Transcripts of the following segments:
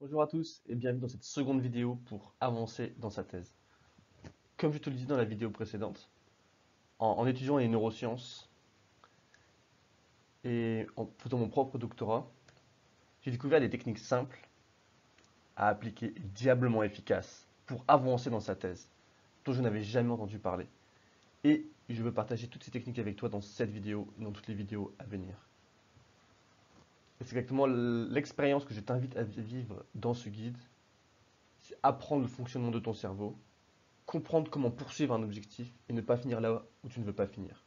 Bonjour à tous et bienvenue dans cette seconde vidéo pour avancer dans sa thèse. Comme je te le disais dans la vidéo précédente, en étudiant les neurosciences et en faisant mon propre doctorat, j'ai découvert des techniques simples à appliquer et diablement efficaces pour avancer dans sa thèse, dont je n'avais jamais entendu parler. Et je veux partager toutes ces techniques avec toi dans cette vidéo et dans toutes les vidéos à venir. Et c'est exactement l'expérience que je t'invite à vivre dans ce guide, c'est apprendre le fonctionnement de ton cerveau, comprendre comment poursuivre un objectif et ne pas finir là où tu ne veux pas finir.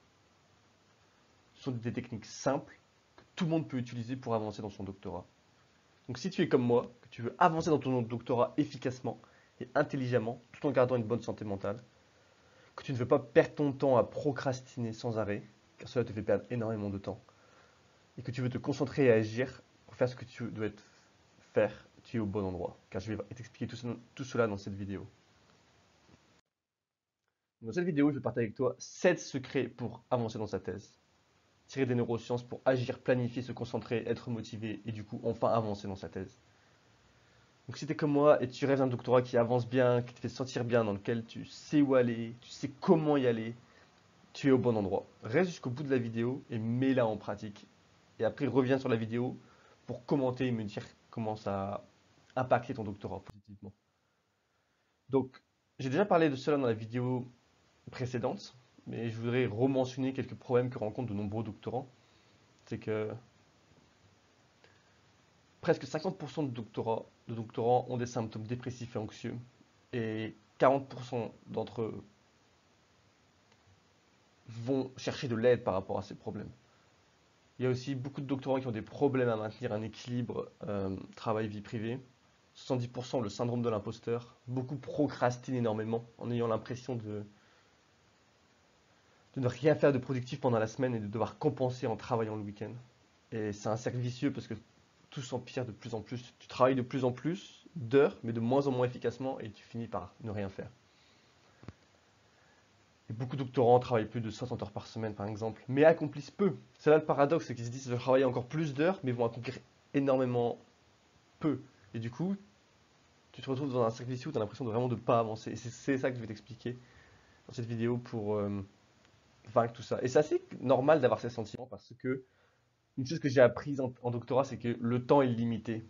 Ce sont des techniques simples que tout le monde peut utiliser pour avancer dans son doctorat. Donc si tu es comme moi, que tu veux avancer dans ton doctorat efficacement et intelligemment, tout en gardant une bonne santé mentale, que tu ne veux pas perdre ton temps à procrastiner sans arrêt, car cela te fait perdre énormément de temps, et que tu veux te concentrer et agir pour faire ce que tu dois faire, tu es au bon endroit, car je vais t'expliquer tout cela dans cette vidéo. Dans cette vidéo, je vais partager avec toi 7 secrets pour avancer dans sa thèse. Tirer des neurosciences pour agir, planifier, se concentrer, être motivé et du coup enfin avancer dans sa thèse. Donc si tu es comme moi et tu rêves d'un doctorat qui avance bien, qui te fait sentir bien, dans lequel tu sais où aller, tu sais comment y aller, tu es au bon endroit. Reste jusqu'au bout de la vidéo et mets-la en pratique. Et après reviens sur la vidéo pour commenter et me dire comment ça a impacté ton doctorat positivement. Donc j'ai déjà parlé de cela dans la vidéo précédente, mais je voudrais re-mentionner quelques problèmes que rencontrent de nombreux doctorants. C'est que presque 50% de doctorants ont des symptômes dépressifs et anxieux, et 40% d'entre eux vont chercher de l'aide par rapport à ces problèmes. Il y a aussi beaucoup de doctorants qui ont des problèmes à maintenir un équilibre travail-vie privée. 70% le syndrome de l'imposteur. Beaucoup procrastinent énormément en ayant l'impression de ne rien faire de productif pendant la semaine et de devoir compenser en travaillant le week-end. Et c'est un cercle vicieux parce que tout s'empire de plus en plus. Tu travailles de plus en plus d'heures, mais de moins en moins efficacement, et tu finis par ne rien faire. Et beaucoup de doctorants travaillent plus de 60 heures par semaine, par exemple, mais accomplissent peu. C'est là le paradoxe, c'est qu'ils se disent je vais travailler encore plus d'heures, mais vont accomplir énormément peu. Et du coup, tu te retrouves dans un cercle vicieux où tu as l'impression de vraiment de ne pas avancer. Et c'est ça que je vais t'expliquer dans cette vidéo pour vaincre tout ça. Et c'est assez normal d'avoir ces sentiments parce que une chose que j'ai apprise en doctorat, c'est que le temps est limité.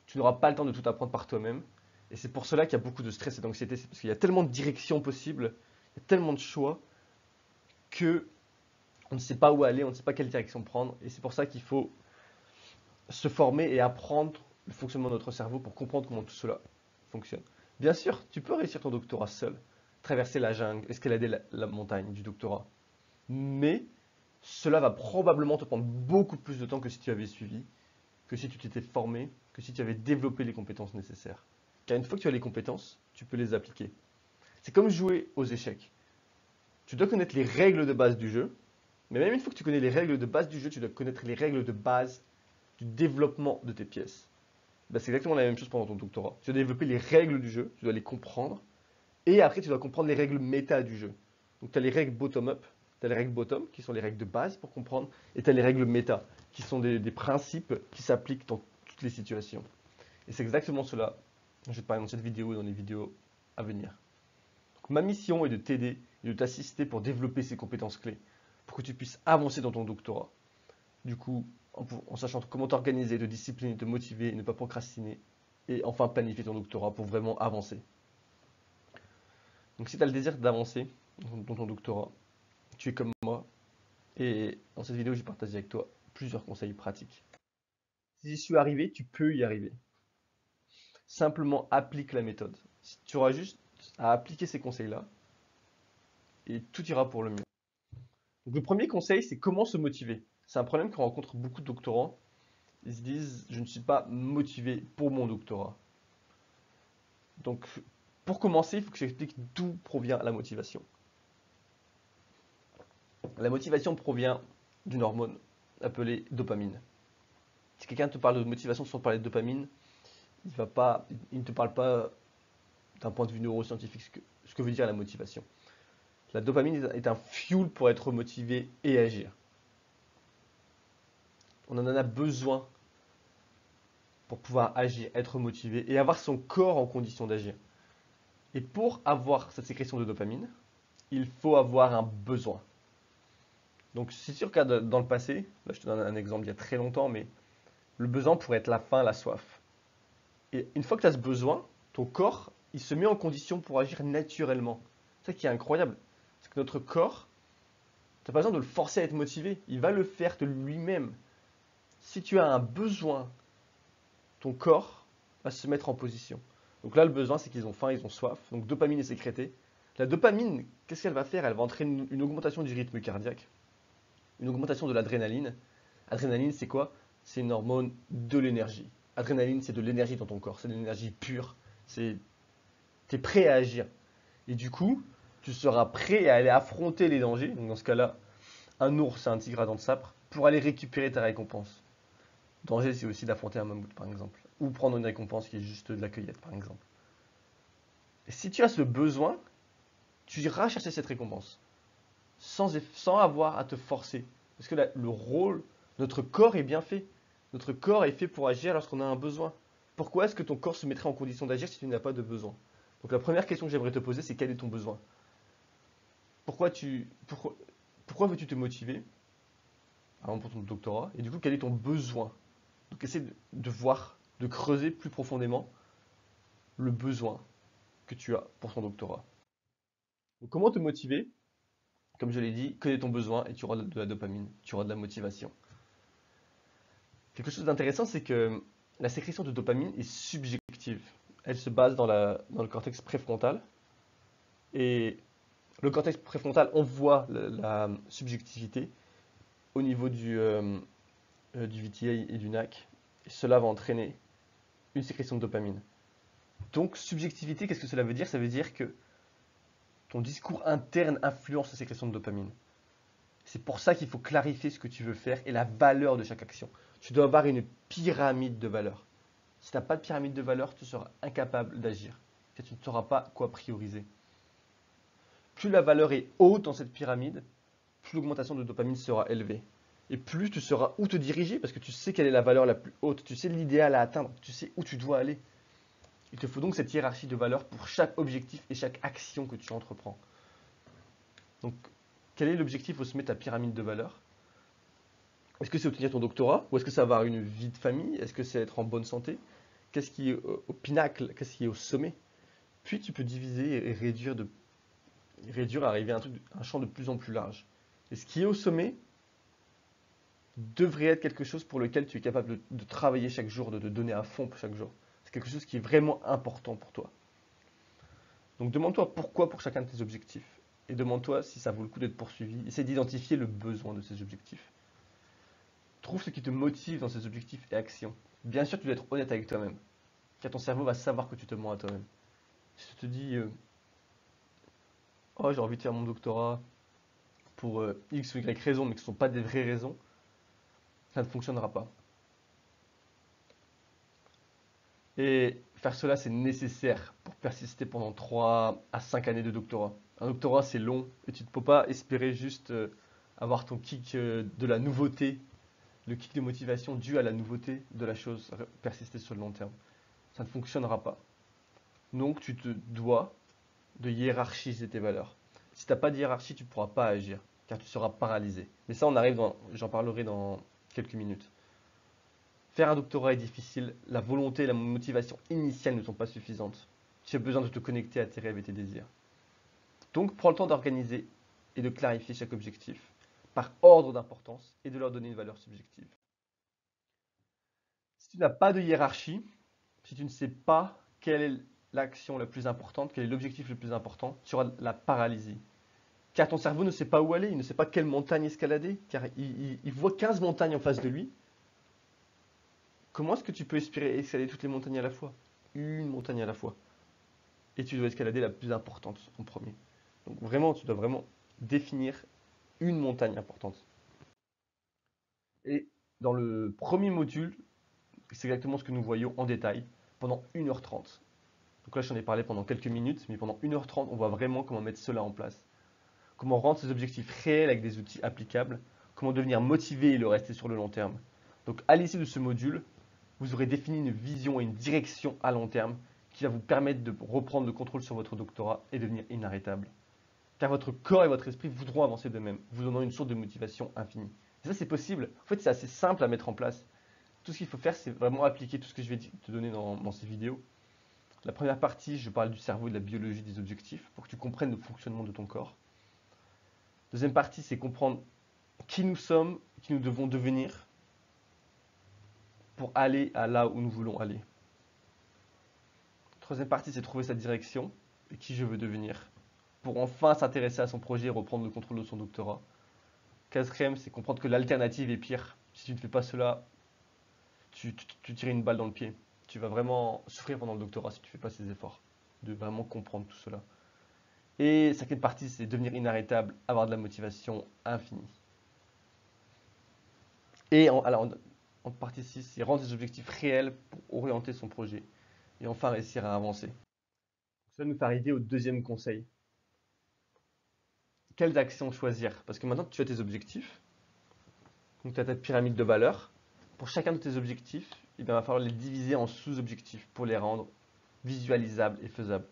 Tu n'auras pas le temps de tout apprendre par toi-même. Et c'est pour cela qu'il y a beaucoup de stress et d'anxiété. C'est parce qu'il y a tellement de directions possibles, il y a tellement de choix, que on ne sait pas où aller, on ne sait pas quelle direction prendre. Et c'est pour ça qu'il faut se former et apprendre le fonctionnement de notre cerveau pour comprendre comment tout cela fonctionne. Bien sûr, tu peux réussir ton doctorat seul, traverser la jungle, escalader la montagne du doctorat. Mais cela va probablement te prendre beaucoup plus de temps que si tu avais suivi, que si tu t'étais formé, que si tu avais développé les compétences nécessaires. Car une fois que tu as les compétences, tu peux les appliquer. C'est comme jouer aux échecs. Tu dois connaître les règles de base du jeu, mais même une fois que tu connais les règles de base du jeu, tu dois connaître les règles de base du développement de tes pièces. Ben, c'est exactement la même chose pendant ton doctorat. Tu dois développer les règles du jeu, tu dois les comprendre, et après tu dois comprendre les règles méta du jeu. Donc tu as les règles bottom-up, tu as les règles bottom, qui sont les règles de base pour comprendre, et tu as les règles méta, qui sont des principes qui s'appliquent dans toutes les situations. Et c'est exactement cela dont je vais te parler dans cette vidéo et dans les vidéos à venir. Donc, ma mission est de t'aider et de t'assister pour développer ces compétences clés, pour que tu puisses avancer dans ton doctorat. Du coup, en sachant comment t'organiser, te discipliner, te motiver, ne pas procrastiner, et enfin planifier ton doctorat pour vraiment avancer. Donc si tu as le désir d'avancer dans ton doctorat, tu es comme moi, et dans cette vidéo, je vais partager avec toi plusieurs conseils pratiques. Si j'y suis arrivé, tu peux y arriver. Simplement applique la méthode. Tu auras juste à appliquer ces conseils-là, et tout ira pour le mieux. Donc, le premier conseil, c'est comment se motiver. C'est un problème que rencontrent beaucoup de doctorants. Ils se disent, je ne suis pas motivé pour mon doctorat. Donc, pour commencer, il faut que j'explique d'où provient la motivation. La motivation provient d'une hormone appelée dopamine. Si quelqu'un te parle de motivation sans parler de dopamine, il ne te parle pas d'un point de vue neuroscientifique ce que veut dire la motivation. La dopamine est un fuel pour être motivé et agir. On en a besoin pour pouvoir agir, être motivé et avoir son corps en condition d'agir. Et pour avoir cette sécrétion de dopamine, il faut avoir un besoin. Donc si tu regardes dans le passé, là je te donne un exemple il y a très longtemps, mais le besoin pourrait être la faim, la soif. Et une fois que tu as ce besoin, ton corps, il se met en condition pour agir naturellement. C'est ça qui est incroyable. C'est que notre corps, tu n'as pas besoin de le forcer à être motivé. Il va le faire de lui-même. Si tu as un besoin, ton corps va se mettre en position. Donc là, le besoin, c'est qu'ils ont faim, ils ont soif. Donc dopamine est sécrétée. La dopamine, qu'est-ce qu'elle va faire? Elle va entraîner une augmentation du rythme cardiaque, une augmentation de l'adrénaline. Adrénaline, c'est quoi? C'est une hormone de l'énergie. Adrénaline, c'est de l'énergie dans ton corps, c'est de l'énergie pure. Tu es prêt à agir. Et du coup, tu seras prêt à aller affronter les dangers. Donc dans ce cas-là, un ours et un tigre à dents de sabre pour aller récupérer ta récompense. Danger, c'est aussi d'affronter un mammouth, par exemple. Ou prendre une récompense qui est juste de la cueillette, par exemple. Et si tu as ce besoin, tu iras chercher cette récompense. Sans avoir à te forcer. Parce que le rôle, notre corps est bien fait. Notre corps est fait pour agir lorsqu'on a un besoin. Pourquoi est-ce que ton corps se mettrait en condition d'agir si tu n'as pas de besoin? Donc la première question que j'aimerais te poser, c'est quel est ton besoin? Pourquoi, pourquoi veux-tu te motiver, par exemple pour ton doctorat? Et du coup, quel est ton besoin? Donc essaie de voir, de creuser plus profondément le besoin que tu as pour ton doctorat. Donc, comment te motiver? Comme je l'ai dit, connais ton besoin et tu auras de la dopamine, tu auras de la motivation. Quelque chose d'intéressant, c'est que la sécrétion de dopamine est subjective. Elle se base dans le cortex préfrontal. Et le cortex préfrontal, on voit la subjectivité au niveau du VTA et du NAC. Et cela va entraîner une sécrétion de dopamine. Donc, subjectivité, qu'est-ce que cela veut dire? Ça veut dire que ton discours interne influence la sécrétion de dopamine. C'est pour ça qu'il faut clarifier ce que tu veux faire et la valeur de chaque action. Tu dois avoir une pyramide de valeurs. Si tu n'as pas de pyramide de valeurs, tu seras incapable d'agir. Tu ne sauras pas quoi prioriser. Plus la valeur est haute dans cette pyramide, plus l'augmentation de dopamine sera élevée. Et plus tu sauras où te diriger parce que tu sais quelle est la valeur la plus haute, tu sais l'idéal à atteindre, tu sais où tu dois aller. Il te faut donc cette hiérarchie de valeurs pour chaque objectif et chaque action que tu entreprends. Donc, quel est l'objectif au sommet de ta pyramide de valeurs? Est-ce que c'est obtenir ton doctorat? Ou est-ce que c'est avoir une vie de famille? Est-ce que c'est être en bonne santé? Qu'est-ce qui est au pinacle? Qu'est-ce qui est au sommet? Puis tu peux diviser et réduire à arriver à un champ de plus en plus large. Et ce qui est au sommet devrait être quelque chose pour lequel tu es capable de travailler chaque jour, de te donner à fond chaque jour. C'est quelque chose qui est vraiment important pour toi. Donc demande-toi pourquoi pour chacun de tes objectifs. Et demande-toi si ça vaut le coup d'être poursuivi. Essaie d'identifier le besoin de ces objectifs. Trouve ce qui te motive dans ces objectifs et actions. Bien sûr, tu dois être honnête avec toi-même. Car ton cerveau va savoir que tu te mens à toi-même. Si tu te dis oh, j'ai envie de faire mon doctorat pour X ou Y raisons, mais que ce ne sont pas des vraies raisons, ça ne fonctionnera pas. Et faire cela, c'est nécessaire pour persister pendant 3 à 5 années de doctorat. Un doctorat, c'est long et tu ne peux pas espérer juste avoir ton kick de la nouveauté, le kick de motivation dû à la nouveauté de la chose, persister sur le long terme. Ça ne fonctionnera pas. Donc, tu te dois de hiérarchiser tes valeurs. Si tu n'as pas de hiérarchie, tu ne pourras pas agir, car tu seras paralysé. Mais ça, j'en parlerai dans quelques minutes. Faire un doctorat est difficile, la volonté et la motivation initiale ne sont pas suffisantes. Tu as besoin de te connecter à tes rêves et tes désirs. Donc, prends le temps d'organiser et de clarifier chaque objectif par ordre d'importance et de leur donner une valeur subjective. Si tu n'as pas de hiérarchie, si tu ne sais pas quelle est l'action la plus importante, quel est l'objectif le plus important, tu auras la paralysie. Car ton cerveau ne sait pas où aller, il ne sait pas quelle montagne escalader, car il voit 15 montagnes en face de lui. Comment est-ce que tu peux espérer escalader toutes les montagnes à la fois? Une montagne à la fois. Et tu dois escalader la plus importante en premier. Donc vraiment, tu dois vraiment définir une montagne importante. Et dans le premier module, c'est exactement ce que nous voyons en détail pendant 1h30. Donc là, je t'en ai parlé pendant quelques minutes, mais pendant 1h30, on voit vraiment comment mettre cela en place. Comment rendre ces objectifs réels avec des outils applicables. Comment devenir motivé et le rester sur le long terme. Donc à l'issue de ce module, vous aurez défini une vision et une direction à long terme qui va vous permettre de reprendre le contrôle sur votre doctorat et devenir inarrêtable. Car votre corps et votre esprit voudront avancer d'eux-mêmes, vous donnant une source de motivation infinie. Et ça, c'est possible. En fait, c'est assez simple à mettre en place. Tout ce qu'il faut faire, c'est vraiment appliquer tout ce que je vais te donner dans ces vidéos. La première partie, je parle du cerveau et de la biologie des objectifs pour que tu comprennes le fonctionnement de ton corps. Deuxième partie, c'est comprendre qui nous sommes, qui nous devons devenir pour aller à là où nous voulons aller. Troisième partie, c'est trouver sa direction et qui je veux devenir pour enfin s'intéresser à son projet et reprendre le contrôle de son doctorat. Quatrième, c'est comprendre que l'alternative est pire. Si tu ne fais pas cela, tu tires une balle dans le pied. Tu vas vraiment souffrir pendant le doctorat si tu ne fais pas ces efforts de vraiment comprendre tout cela. Et cinquième partie, c'est devenir inarrêtable, avoir de la motivation infinie. Et en partie 6, c'est rendre ses objectifs réels pour orienter son projet. Et enfin, réussir à avancer. Cela nous fait arriver au deuxième conseil. Quelles actions choisir? Parce que maintenant, tu as tes objectifs. Donc, tu as ta pyramide de valeurs. Pour chacun de tes objectifs, il va falloir les diviser en sous-objectifs pour les rendre visualisables et faisables.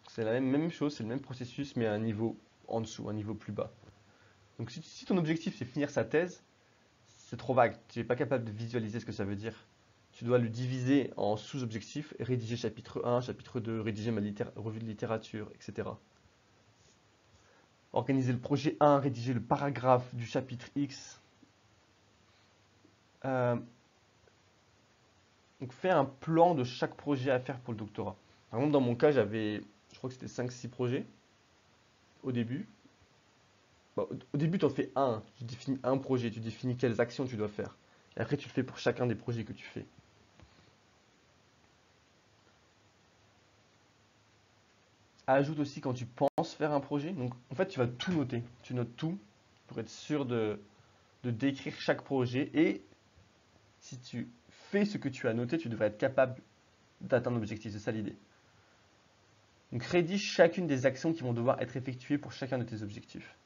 C'est la même chose, c'est le même processus, mais à un niveau en dessous, un niveau plus bas. Donc, si ton objectif, c'est finir sa thèse, c'est trop vague. Tu n'es pas capable de visualiser ce que ça veut dire. Tu dois le diviser en sous-objectifs, rédiger chapitre 1, chapitre 2, rédiger ma revue de littérature, etc. Organiser le projet 1, rédiger le paragraphe du chapitre X. Donc fais un plan de chaque projet à faire pour le doctorat. Par exemple, dans mon cas, j'avais, je crois que c'était 5-6 projets au début. Bon, au début, tu en fais un. Tu définis un projet, tu définis quelles actions tu dois faire. Et après, tu le fais pour chacun des projets que tu fais. Ajoute aussi quand tu penses faire un projet. Donc, en fait, tu vas tout noter. Tu notes tout pour être sûr de décrire chaque projet. Et si tu fais ce que tu as noté, tu devrais être capable d'atteindre l'objectif. C'est ça l'idée. Donc, rédige chacune des actions qui vont devoir être effectuées pour chacun de tes objectifs.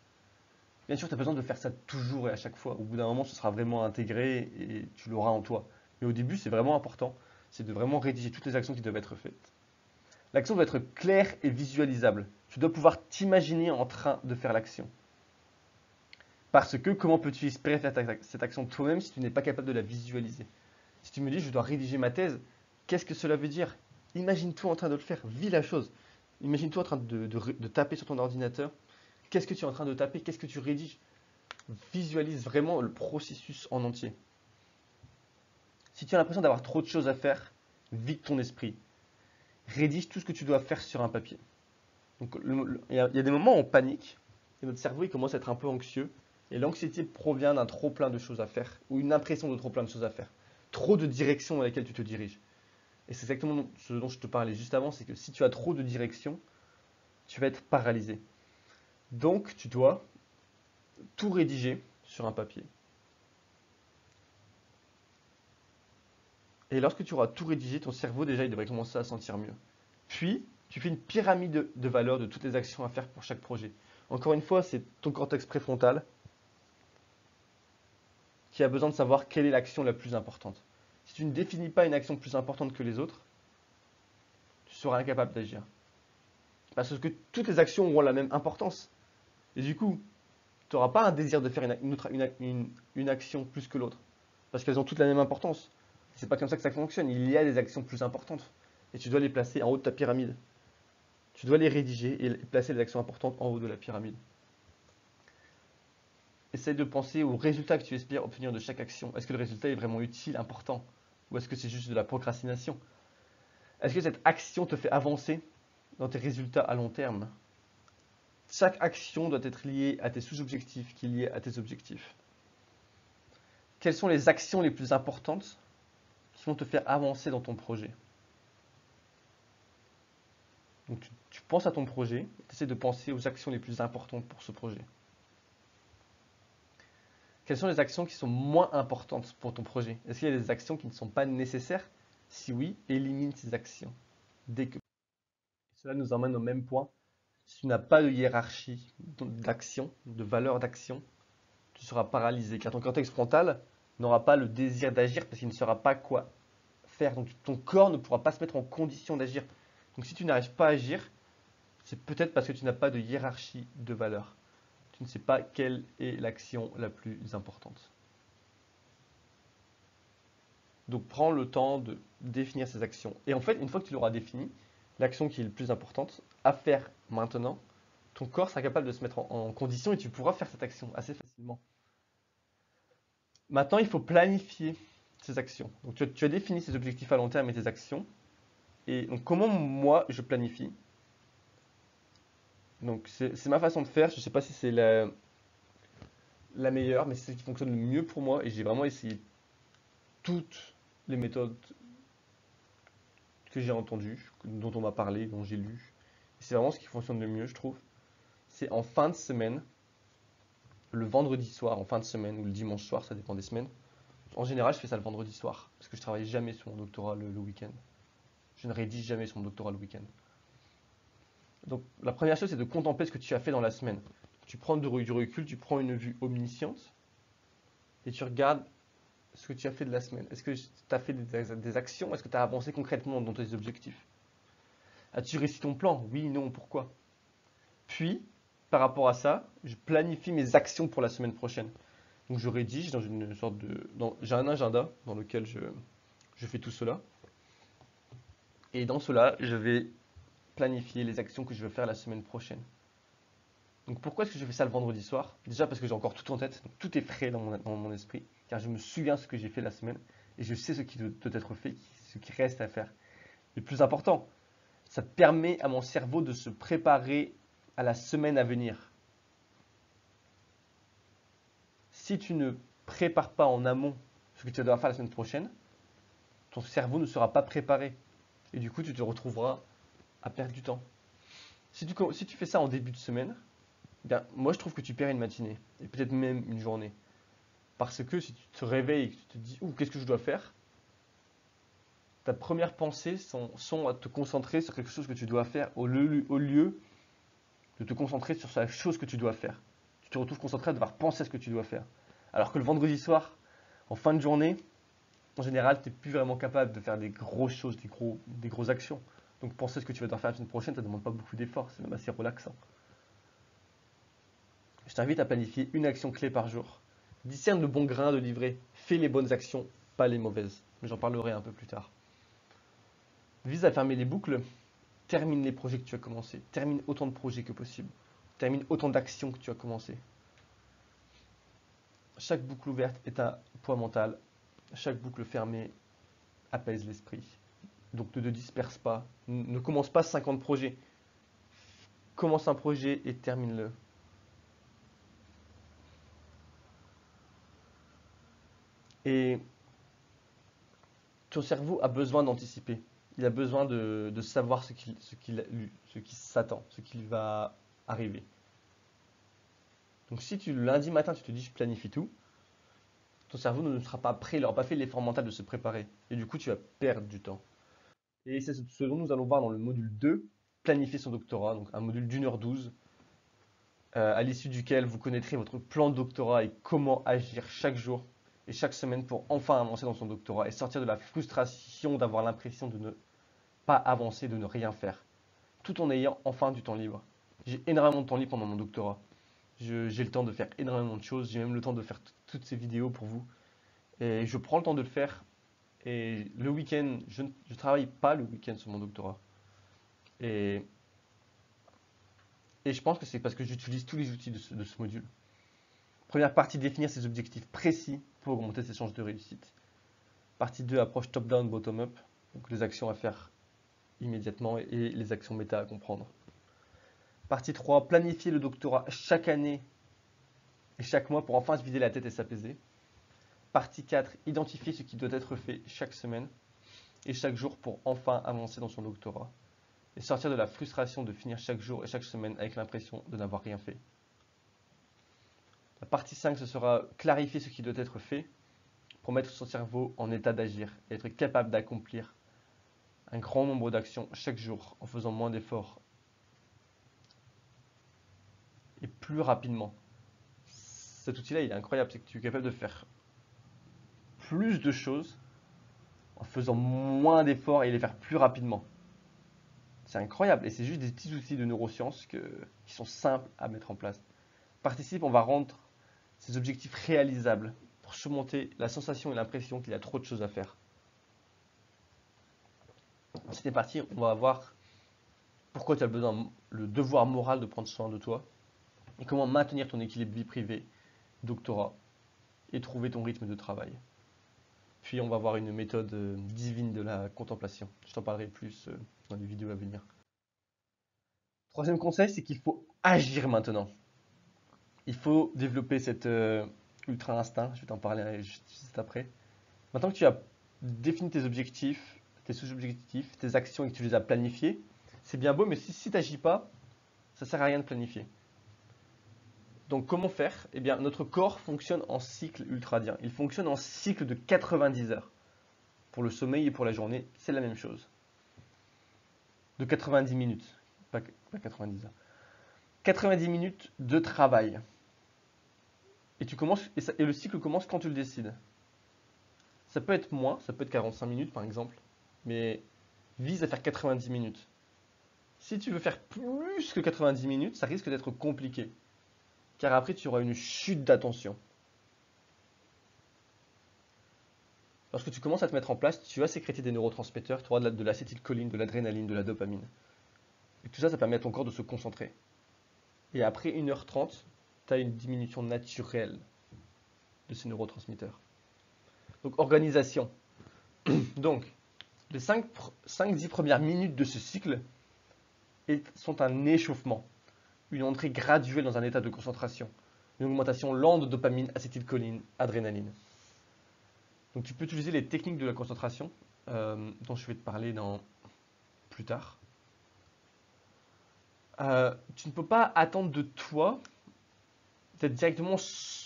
Bien sûr, tu as besoin de faire ça toujours et à chaque fois. Au bout d'un moment, ce sera vraiment intégré et tu l'auras en toi. Mais au début, c'est vraiment important. C'est de vraiment rédiger toutes les actions qui doivent être faites. L'action doit être claire et visualisable. Tu dois pouvoir t'imaginer en train de faire l'action. Parce que comment peux-tu espérer faire cette action toi-même si tu n'es pas capable de la visualiser? Si tu me dis, je dois rédiger ma thèse, qu'est-ce que cela veut dire? Imagine-toi en train de le faire, vis la chose. Imagine-toi en train de taper sur ton ordinateur. Qu'est-ce que tu es en train de taper? Qu'est-ce que tu rédiges? Visualise vraiment le processus en entier. Si tu as l'impression d'avoir trop de choses à faire, vide ton esprit. Rédige tout ce que tu dois faire sur un papier. Donc, il y a des moments où on panique et notre cerveau il commence à être un peu anxieux. Et l'anxiété provient d'un trop plein de choses à faire ou une impression de trop plein de choses à faire. Trop de directions dans lesquelles tu te diriges. Et c'est exactement ce dont je te parlais juste avant, c'est que si tu as trop de directions, tu vas être paralysé. Donc, tu dois tout rédiger sur un papier. Et lorsque tu auras tout rédigé, ton cerveau déjà il devrait commencer à sentir mieux. Puis, tu fais une pyramide de valeurs de toutes les actions à faire pour chaque projet. Encore une fois, c'est ton cortex préfrontal qui a besoin de savoir quelle est l'action la plus importante. Si tu ne définis pas une action plus importante que les autres, tu seras incapable d'agir. Parce que toutes les actions auront la même importance. Et du coup, tu n'auras pas un désir de faire une action plus que l'autre. Parce qu'elles ont toutes la même importance. C'est pas comme ça que ça fonctionne. Il y a des actions plus importantes. Et tu dois les placer en haut de ta pyramide. Tu dois les rédiger et placer les actions importantes en haut de la pyramide. Essaye de penser aux résultats que tu espères obtenir de chaque action. Est-ce que le résultat est vraiment utile, important? Ou est-ce que c'est juste de la procrastination? Est-ce que cette action te fait avancer dans tes résultats à long terme? Chaque action doit être liée à tes sous-objectifs, qui est liée à tes objectifs. Quelles sont les actions les plus importantes qui vont te faire avancer dans ton projet? Donc tu penses à ton projet, tu essaies de penser aux actions les plus importantes pour ce projet. Quelles sont les actions qui sont moins importantes pour ton projet? Est-ce qu'il y a des actions qui ne sont pas nécessaires? Si oui, élimine ces actions dès que. Cela nous emmène au même point. Si tu n'as pas de hiérarchie d'action, de valeur d'action, tu seras paralysé car ton cortex frontal n'aura pas le désir d'agir parce qu'il ne saura pas quoi faire. Donc ton corps ne pourra pas se mettre en condition d'agir. Donc si tu n'arrives pas à agir, c'est peut-être parce que tu n'as pas de hiérarchie de valeurs. Tu ne sais pas quelle est l'action la plus importante. Donc prends le temps de définir ces actions. Et en fait, une fois que tu l'auras défini, l'action qui est le plus importante à faire maintenant, ton corps sera capable de se mettre en condition et tu pourras faire cette action assez facilement. Maintenant, il faut planifier ces actions. Donc tu as défini ces objectifs à long terme et tes actions. Et donc comment moi je planifie? Donc c'est ma façon de faire. Je ne sais pas si c'est la meilleure, mais c'est celle qui fonctionne le mieux pour moi. Et j'ai vraiment essayé toutes les méthodes que j'ai entendues, dont on m'a parlé, dont j'ai lu. C'est vraiment ce qui fonctionne le mieux, je trouve. C'est en fin de semaine, le vendredi soir, en fin de semaine, ou le dimanche soir, ça dépend des semaines. En général, je fais ça le vendredi soir, parce que je travaille jamais sur mon doctorat le week-end. Je ne rédige jamais sur mon doctorat le week-end. Donc, la première chose, c'est de contempler ce que tu as fait dans la semaine. Tu prends du recul, tu prends une vue omnisciente, et tu regardes ce que tu as fait de la semaine. Est-ce que tu as fait des actions? Est-ce que tu as avancé concrètement dans tes objectifs? As-tu réussi ton plan? Oui, non, pourquoi? Puis, par rapport à ça, je planifie mes actions pour la semaine prochaine. Donc je rédige dans une sorte de... J'ai un agenda dans lequel je fais tout cela. Et dans cela, je vais planifier les actions que je veux faire la semaine prochaine. Donc pourquoi est-ce que je fais ça le vendredi soir? Déjà parce que j'ai encore tout en tête, donc tout est frais dans mon esprit, car je me souviens ce que j'ai fait la semaine, et je sais ce qui doit être fait, ce qui reste à faire. Le plus important, ça permet à mon cerveau de se préparer à la semaine à venir. Si tu ne prépares pas en amont ce que tu dois faire la semaine prochaine, ton cerveau ne sera pas préparé. Et du coup, tu te retrouveras à perdre du temps. Si tu fais ça en début de semaine, eh bien, moi je trouve que tu perds une matinée, et peut-être même une journée. Parce que si tu te réveilles et que tu te dis, ouh, qu'est-ce que je dois faire? Ta première pensée sont à te concentrer sur quelque chose que tu dois faire au lieu de te concentrer sur la chose que tu dois faire. Tu te retrouves concentré à devoir penser à ce que tu dois faire. Alors que le vendredi soir, en fin de journée, en général, tu n'es plus vraiment capable de faire des grosses choses, des grosses actions. Donc penser à ce que tu vas devoir faire la semaine prochaine, ça ne demande pas beaucoup d'efforts, c'est même assez relaxant. Je t'invite à planifier une action clé par jour. Discerne le bon grain de livrer. Fais les bonnes actions, pas les mauvaises. Mais j'en parlerai un peu plus tard. Vise à fermer les boucles. Termine les projets que tu as commencés. Termine autant de projets que possible. Termine autant d'actions que tu as commencées. Chaque boucle ouverte est un poids mental. Chaque boucle fermée apaise l'esprit. Donc ne te disperse pas. Ne commence pas 50 projets. Commence un projet et termine-le. Et ton cerveau a besoin d'anticiper. Il a besoin de savoir ce qui s'attend, ce qui va arriver. Donc si le lundi matin tu te dis je planifie tout, ton cerveau ne sera pas prêt, il n'aura pas fait l'effort mental de se préparer. Et du coup tu vas perdre du temps. Et c'est ce dont nous allons voir dans le module 2, planifier son doctorat, donc un module d'1h12, à l'issue duquel vous connaîtrez votre plan de doctorat et comment agir chaque jour et chaque semaine pour enfin avancer dans son doctorat et sortir de la frustration d'avoir l'impression de ne pas avancer, de ne rien faire, tout en ayant enfin du temps libre. J'ai énormément de temps libre pendant mon doctorat. J'ai le temps de faire énormément de choses, j'ai même le temps de faire toutes ces vidéos pour vous. Et je prends le temps de le faire. Et le week-end, je ne travaille pas le week-end sur mon doctorat. Et, et je pense que c'est parce que j'utilise tous les outils de ce module. Première partie, définir ses objectifs précis pour augmenter ses chances de réussite. Partie 2, approche top-down, bottom-up. Donc les actions à faire immédiatement et les actions méta à comprendre. Partie 3, planifier le doctorat chaque année et chaque mois pour enfin se vider la tête et s'apaiser. Partie 4, identifier ce qui doit être fait chaque semaine et chaque jour pour enfin avancer dans son doctorat et sortir de la frustration de finir chaque jour et chaque semaine avec l'impression de n'avoir rien fait. La partie 5, ce sera clarifier ce qui doit être fait pour mettre son cerveau en état d'agir et être capable d'accomplir un grand nombre d'actions chaque jour en faisant moins d'efforts et plus rapidement. Cet outil-là, il est incroyable, c'est que tu es capable de faire plus de choses en faisant moins d'efforts et les faire plus rapidement. C'est incroyable. Et c'est juste des petits outils de neurosciences qui sont simples à mettre en place. Participe, on va rendre ces objectifs réalisables pour surmonter la sensation et l'impression qu'il y a trop de choses à faire. C'est parti, on va voir pourquoi tu as besoin, le devoir moral de prendre soin de toi et comment maintenir ton équilibre vie privée, doctorat et trouver ton rythme de travail. Puis on va voir une méthode divine de la contemplation. Je t'en parlerai plus dans les vidéos à venir. Troisième conseil, c'est qu'il faut agir maintenant. Il faut développer cet ultra instinct, je vais t'en parler juste après. Maintenant que tu as défini tes objectifs, tes sous-objectifs, tes actions et que tu les as planifiés, c'est bien beau, mais si tu n'agis pas, ça ne sert à rien de planifier. Donc comment faire? Eh bien, notre corps fonctionne en cycle ultradien. Il fonctionne en cycle de 90 heures. Pour le sommeil et pour la journée, c'est la même chose. De 90 minutes, pas 90 heures. 90 minutes de travail. Et le cycle commence quand tu le décides. Ça peut être moins, ça peut être 45 minutes par exemple, mais vise à faire 90 minutes. Si tu veux faire plus que 90 minutes, ça risque d'être compliqué. Car après, tu auras une chute d'attention. Lorsque tu commences à te mettre en place, tu vas sécréter des neurotransmetteurs, tu auras de l'acétylcholine, de l'adrénaline, de la dopamine. Et tout ça, ça permet à ton corps de se concentrer. Et après 1h30, tu as une diminution naturelle de ces neurotransmetteurs. Donc, organisation. Donc, les 5-10 premières minutes de ce cycle sont un échauffement, une entrée graduelle dans un état de concentration, une augmentation lente de dopamine, acétylcholine, adrénaline. Donc tu peux utiliser les techniques de la concentration dont je vais te parler plus tard. Tu ne peux pas attendre de toi d'être directement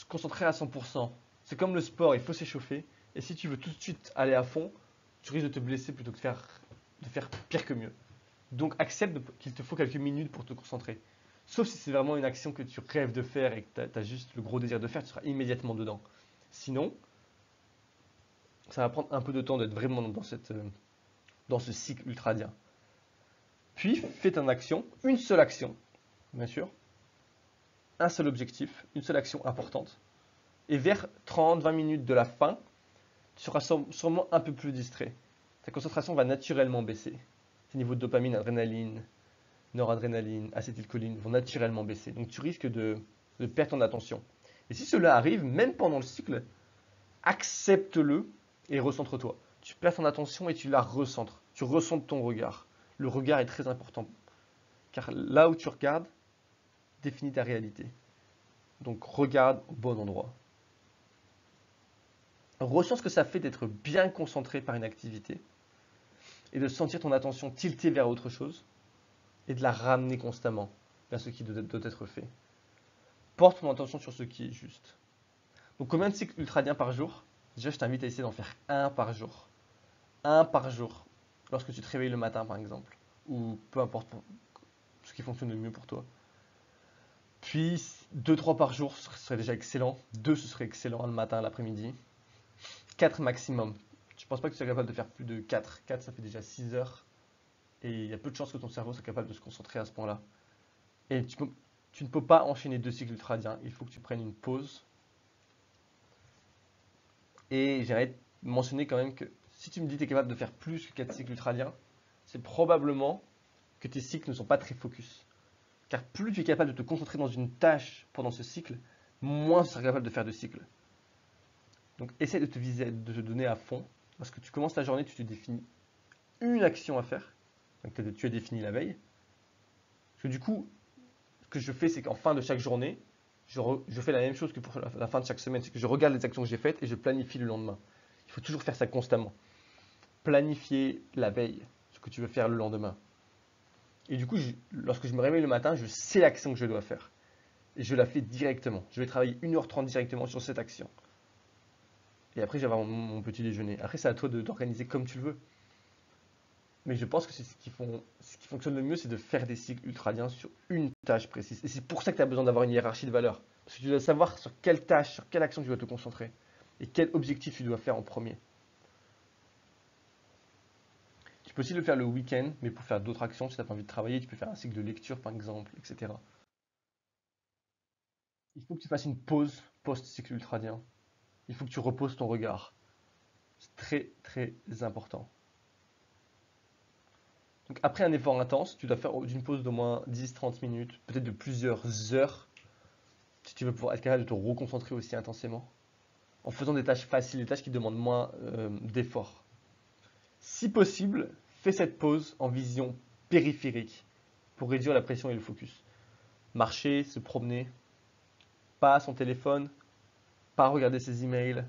concentré à 100%. C'est comme le sport, il faut s'échauffer. Et si tu veux tout de suite aller à fond, tu risques de te blesser plutôt que de faire pire que mieux. Donc accepte qu'il te faut quelques minutes pour te concentrer. Sauf si c'est vraiment une action que tu rêves de faire et que tu as juste le gros désir de faire, tu seras immédiatement dedans. Sinon, ça va prendre un peu de temps d'être vraiment dans ce cycle ultradien. Puis, fais ton action, une seule action, bien sûr, un seul objectif, une seule action importante. Et vers 30-20 minutes de la fin, tu seras sûrement un peu plus distrait. Ta concentration va naturellement baisser. Tes niveaux de dopamine, adrénaline, noradrénaline, acétylcholine vont naturellement baisser. Donc tu risques de perdre ton attention. Et si cela arrive, même pendant le cycle, accepte-le et recentre-toi. Tu perds ton attention et tu la recentres. Tu recentres ton regard. Le regard est très important. Car là où tu regardes, définit ta réalité. Donc regarde au bon endroit. Ressens ce que ça fait d'être bien concentré par une activité et de sentir ton attention tiltée vers autre chose et de la ramener constamment vers ce qui doit être fait. Porte ton attention sur ce qui est juste. Donc combien de cycles ultradiens par jour? Déjà, je t'invite à essayer d'en faire un par jour. Un par jour. Lorsque tu te réveilles le matin, par exemple. Ou peu importe ce qui fonctionne le mieux pour toi. Puis 2-3 par jour, ce serait déjà excellent. 2, ce serait excellent le matin, l'après-midi. 4 maximum. Je ne pense pas que tu sois capable de faire plus de 4. 4, ça fait déjà 6 heures. Et il y a peu de chances que ton cerveau soit capable de se concentrer à ce point-là. Et tu ne peux pas enchaîner 2 cycles ultradiens. Il faut que tu prennes une pause. Et j'aimerais mentionner quand même que si tu me dis que tu es capable de faire plus que 4 cycles ultradiens, c'est probablement que tes cycles ne sont pas très focus. Car plus tu es capable de te concentrer dans une tâche pendant ce cycle, moins tu seras capable de faire de cycles. Donc essaie de te donner à fond. Lorsque tu commences ta journée, tu te définis une action à faire. Donc tu as défini la veille. Parce que du coup, ce que je fais, c'est qu'en fin de chaque journée, je fais la même chose que pour la fin de chaque semaine. C'est que je regarde les actions que j'ai faites et je planifie le lendemain. Il faut toujours faire ça constamment. Planifier la veille, ce que tu veux faire le lendemain. Et du coup, lorsque je me réveille le matin, je sais l'action que je dois faire. Et je la fais directement. Je vais travailler 1h30 directement sur cette action. Et après, je vais avoir mon petit déjeuner. Après, c'est à toi d'organiser comme tu le veux. Mais je pense que ce qui fonctionne le mieux, c'est de faire des cycles ultradiens sur une tâche précise. Et c'est pour ça que tu as besoin d'avoir une hiérarchie de valeurs. Parce que tu dois savoir sur quelle tâche, sur quelle action tu dois te concentrer. Et quel objectif tu dois faire en premier. Tu peux aussi le faire le week-end, mais pour faire d'autres actions, si tu n'as pas envie de travailler, tu peux faire un cycle de lecture par exemple, etc. Il faut que tu fasses une pause post-cycle ultradien. Il faut que tu reposes ton regard. C'est très très important. Donc après un effort intense, tu dois faire une pause d'au moins 10-30 minutes, peut-être de plusieurs heures, si tu veux pouvoir être capable de te reconcentrer aussi intensément, en faisant des tâches faciles, des tâches qui demandent moins d'efforts. Si possible, fais cette pause en vision périphérique pour réduire la pression et le focus. Marcher, se promener, pas son téléphone, pas regarder ses emails,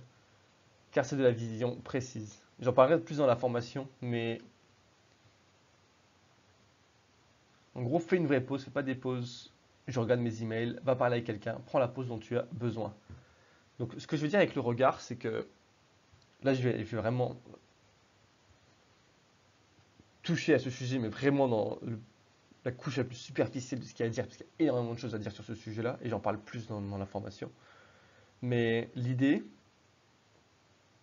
car c'est de la vision précise. J'en parlerai plus dans la formation, mais en gros, fais une vraie pause, fais pas des pauses. Je regarde mes emails, va parler avec quelqu'un, prends la pause dont tu as besoin. Donc, ce que je veux dire avec le regard, c'est que là, je vais vraiment toucher à ce sujet, mais vraiment dans la couche la plus superficielle de ce qu'il y a à dire, parce qu'il y a énormément de choses à dire sur ce sujet-là, et j'en parle plus dans la formation. Mais l'idée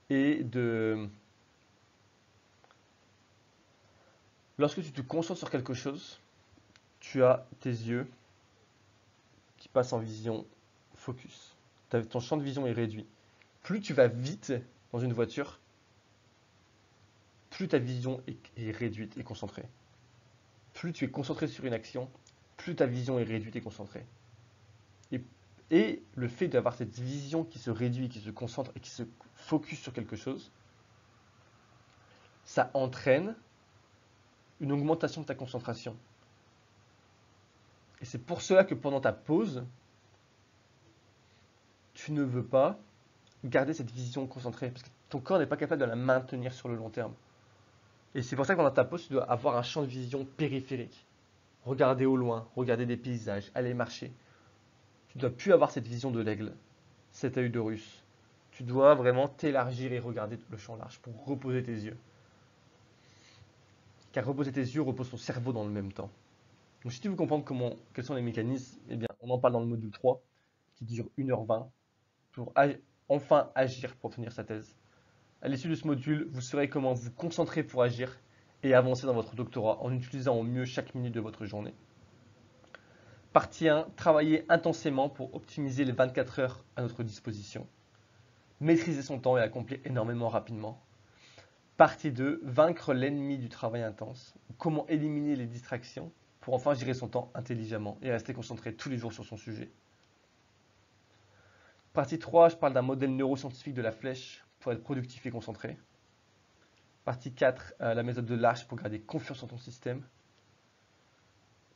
est de... Lorsque tu te concentres sur quelque chose, tu as tes yeux qui passent en vision focus. Ton champ de vision est réduit. Plus tu vas vite dans une voiture, plus ta vision est réduite et concentrée. Plus tu es concentré sur une action, plus ta vision est réduite et concentrée. Et, et le fait d'avoir cette vision qui se réduit, qui se concentre et qui se focus sur quelque chose, ça entraîne une augmentation de ta concentration. Et c'est pour cela que pendant ta pause, tu ne veux pas garder cette vision concentrée, parce que ton corps n'est pas capable de la maintenir sur le long terme. Et c'est pour ça que pendant ta pause, tu dois avoir un champ de vision périphérique. Regarder au loin, regarder des paysages, aller marcher. Tu ne dois plus avoir cette vision de l'aigle, cet œil de russe. Tu dois vraiment t'élargir et regarder le champ large pour reposer tes yeux. Car reposer tes yeux repose ton cerveau dans le même temps. Donc si tu veux comprendre quels sont les mécanismes, eh bien, on en parle dans le module 3, qui dure 1h20, pour enfin agir pour obtenir sa thèse. À l'issue de ce module, vous saurez comment vous concentrer pour agir et avancer dans votre doctorat en utilisant au mieux chaque minute de votre journée. Partie 1, travailler intensément pour optimiser les 24 heures à notre disposition. Maîtriser son temps et accomplir énormément rapidement. Partie 2, vaincre l'ennemi du travail intense. Comment éliminer les distractions pour enfin gérer son temps intelligemment et rester concentré tous les jours sur son sujet. Partie 3, je parle d'un modèle neuroscientifique de la flèche pour être productif et concentré. Partie 4, la méthode de l'Arche pour garder confiance en ton système.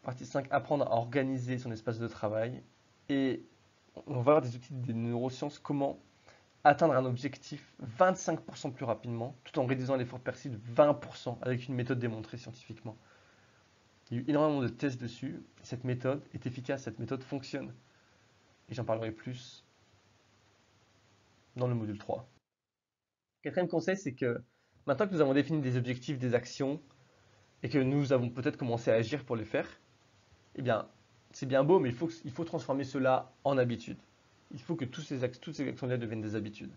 Partie 5, apprendre à organiser son espace de travail. Et on va avoir des outils des neurosciences, comment atteindre un objectif 25% plus rapidement, tout en réduisant l'effort perçu de 20% avec une méthode démontrée scientifiquement. Il y a eu énormément de tests dessus. Cette méthode est efficace, cette méthode fonctionne. Et j'en parlerai plus dans le module 3. Quatrième conseil, c'est que maintenant que nous avons défini des objectifs, des actions, et que nous avons peut-être commencé à agir pour les faire, eh bien, c'est bien beau, mais il faut transformer cela en habitude. Il faut que toutes ces actions-là deviennent des habitudes.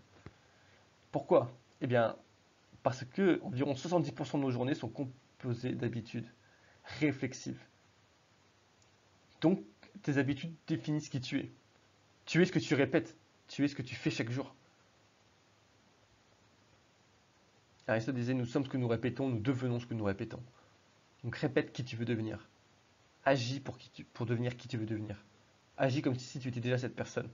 Pourquoi? Eh bien, parce que environ 70% de nos journées sont composées d'habitudes réflexives. Donc, tes habitudes définissent qui tu es. Tu es ce que tu répètes. Tu es ce que tu fais chaque jour. Aristote disait, nous sommes ce que nous répétons, nous devenons ce que nous répétons. Donc répète qui tu veux devenir. Agis pour devenir qui tu veux devenir. Agis comme si tu étais déjà cette personne.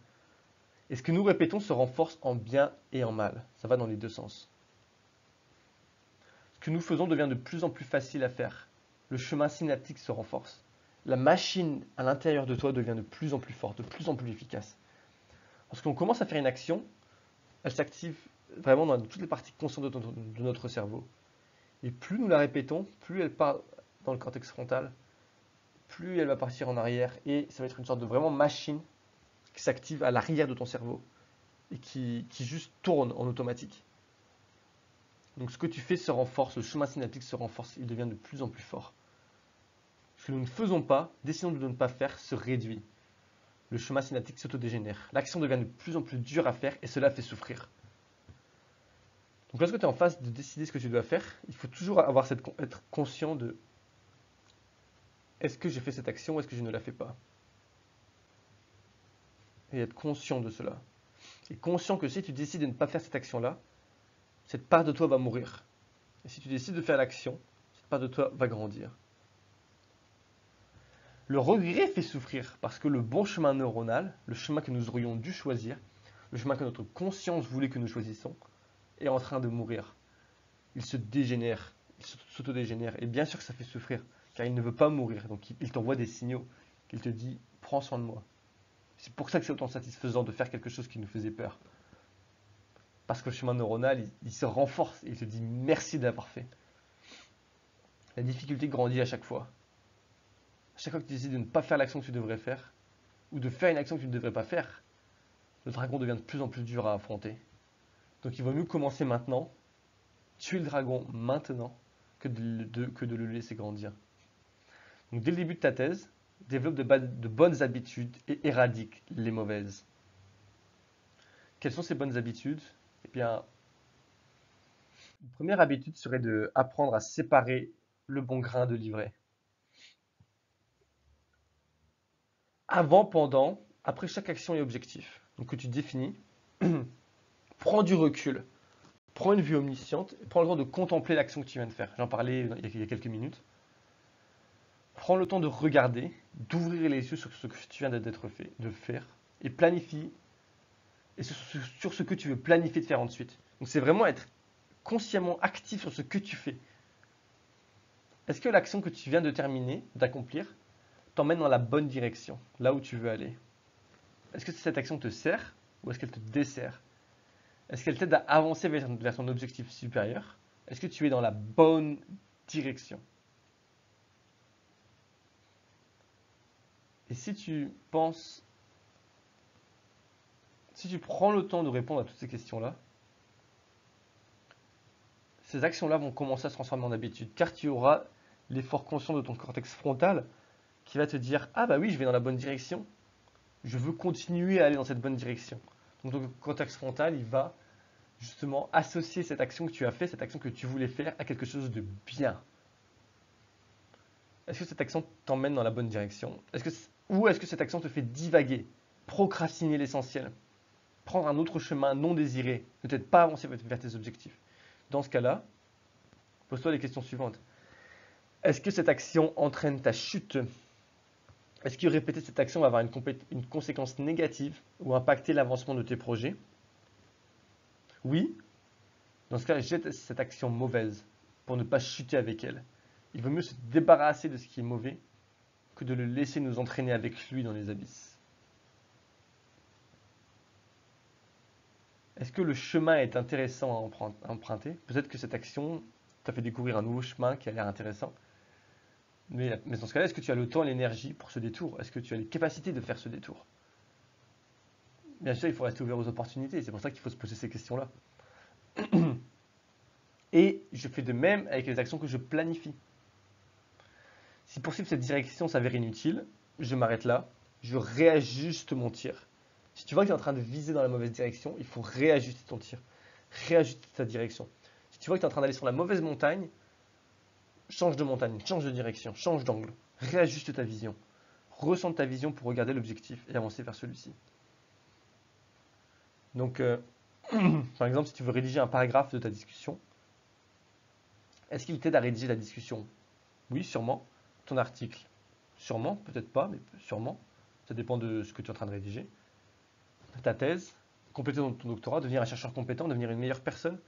Et ce que nous répétons se renforce en bien et en mal. Ça va dans les deux sens. Ce que nous faisons devient de plus en plus facile à faire. Le chemin synaptique se renforce. La machine à l'intérieur de toi devient de plus en plus forte, de plus en plus efficace. Lorsqu'on commence à faire une action, elle s'active vraiment dans toutes les parties conscientes de notre cerveau. Et plus nous la répétons, plus elle part dans le cortex frontal, plus elle va partir en arrière. Et ça va être une sorte de vraiment machine qui s'active à l'arrière de ton cerveau et qui juste tourne en automatique. Donc ce que tu fais se renforce, le chemin synaptique se renforce, il devient de plus en plus fort. Ce que nous ne faisons pas, décidons de ne pas faire, se réduit. Le chemin synaptique s'autodégénère. L'action devient de plus en plus dure à faire et cela fait souffrir. Donc lorsque tu es en phase de décider ce que tu dois faire, il faut toujours être conscient de est-ce que j'ai fait cette action ou est-ce que je ne la fais pas. Et être conscient de cela. Et conscient que si tu décides de ne pas faire cette action-là, cette part de toi va mourir. Et si tu décides de faire l'action, cette part de toi va grandir. Le regret fait souffrir parce que le bon chemin neuronal, le chemin que nous aurions dû choisir, le chemin que notre conscience voulait que nous choisissions, est en train de mourir. Il se dégénère, il s'autodégénère. Et bien sûr que ça fait souffrir, car il ne veut pas mourir. Donc il t'envoie des signaux, qu'il te dit « prends soin de moi ». C'est pour ça que c'est autant satisfaisant de faire quelque chose qui nous faisait peur. Parce que le chemin neuronal, il se renforce et il te dit « merci d'avoir fait ». La difficulté grandit à chaque fois. À chaque fois que tu décides de ne pas faire l'action que tu devrais faire, ou de faire une action que tu ne devrais pas faire, le dragon devient de plus en plus dur à affronter. Donc il vaut mieux commencer maintenant, tuer le dragon maintenant, que de le laisser grandir. Donc dès le début de ta thèse, développe de bonnes habitudes et éradique les mauvaises. Quelles sont ces bonnes habitudes? Eh bien, une première habitude serait d'apprendre à séparer le bon grain de l'ivraie. Avant, pendant, après chaque action et objectif. Donc que tu définis, prends du recul, prends une vue omnisciente, prends le temps de contempler l'action que tu viens de faire. J'en parlais il y a quelques minutes. Prends le temps de regarder, d'ouvrir les yeux sur ce que tu viens de faire, et planifie, et sur ce que tu veux planifier de faire ensuite. Donc c'est vraiment être consciemment actif sur ce que tu fais. Est-ce que l'action que tu viens de terminer, d'accomplir, t'emmène dans la bonne direction, là où tu veux aller? Est-ce que cette action te sert ou est-ce qu'elle te dessert? Est-ce qu'elle t'aide à avancer vers ton objectif supérieur? Est-ce que tu es dans la bonne direction? Et si tu prends le temps de répondre à toutes ces questions-là, ces actions-là vont commencer à se transformer en habitude, car tu auras l'effort conscient de ton cortex frontal qui va te dire « Ah bah oui, je vais dans la bonne direction, je veux continuer à aller dans cette bonne direction ». Donc ton cortex frontal, il va justement associer cette action que tu as fait, cette action que tu voulais faire, à quelque chose de bien. Est-ce que cette action t'emmène dans la bonne direction? Ou est-ce que cette action te fait divaguer, procrastiner l'essentiel, prendre un autre chemin non désiré, ne t'aide pas à avancer vers tes objectifs? Dans ce cas-là, pose-toi les questions suivantes. Est-ce que cette action entraîne ta chute? Est-ce que répéter cette action va avoir une conséquence négative ou impacter l'avancement de tes projets? Oui. Dans ce cas, jette cette action mauvaise pour ne pas chuter avec elle. Il vaut mieux se débarrasser de ce qui est mauvais que de le laisser nous entraîner avec lui dans les abysses. Est-ce que le chemin est intéressant à emprunter? Peut-être que cette action t'a fait découvrir un nouveau chemin qui a l'air intéressant. Mais dans ce cas-là, est-ce que tu as le temps et l'énergie pour ce détour? Est-ce que tu as les capacités de faire ce détour? Bien sûr, il faut rester ouvert aux opportunités. C'est pour ça qu'il faut se poser ces questions-là. Et je fais de même avec les actions que je planifie. Si poursuivre cette direction s'avère inutile, je m'arrête là, je réajuste mon tir. Si tu vois que tu es en train de viser dans la mauvaise direction, il faut réajuster ton tir, réajuster ta direction. Si tu vois que tu es en train d'aller sur la mauvaise montagne, change de montagne, change de direction, change d'angle, réajuste ta vision. Ressens ta vision pour regarder l'objectif et avancer vers celui-ci. Donc, par exemple, si tu veux rédiger un paragraphe de ta discussion, est-ce qu'il t'aide à rédiger la discussion? Oui, sûrement. Ton article? Sûrement, peut-être pas, mais sûrement. Ça dépend de ce que tu es en train de rédiger. Ta thèse, compléter ton doctorat, devenir un chercheur compétent, devenir une meilleure personne.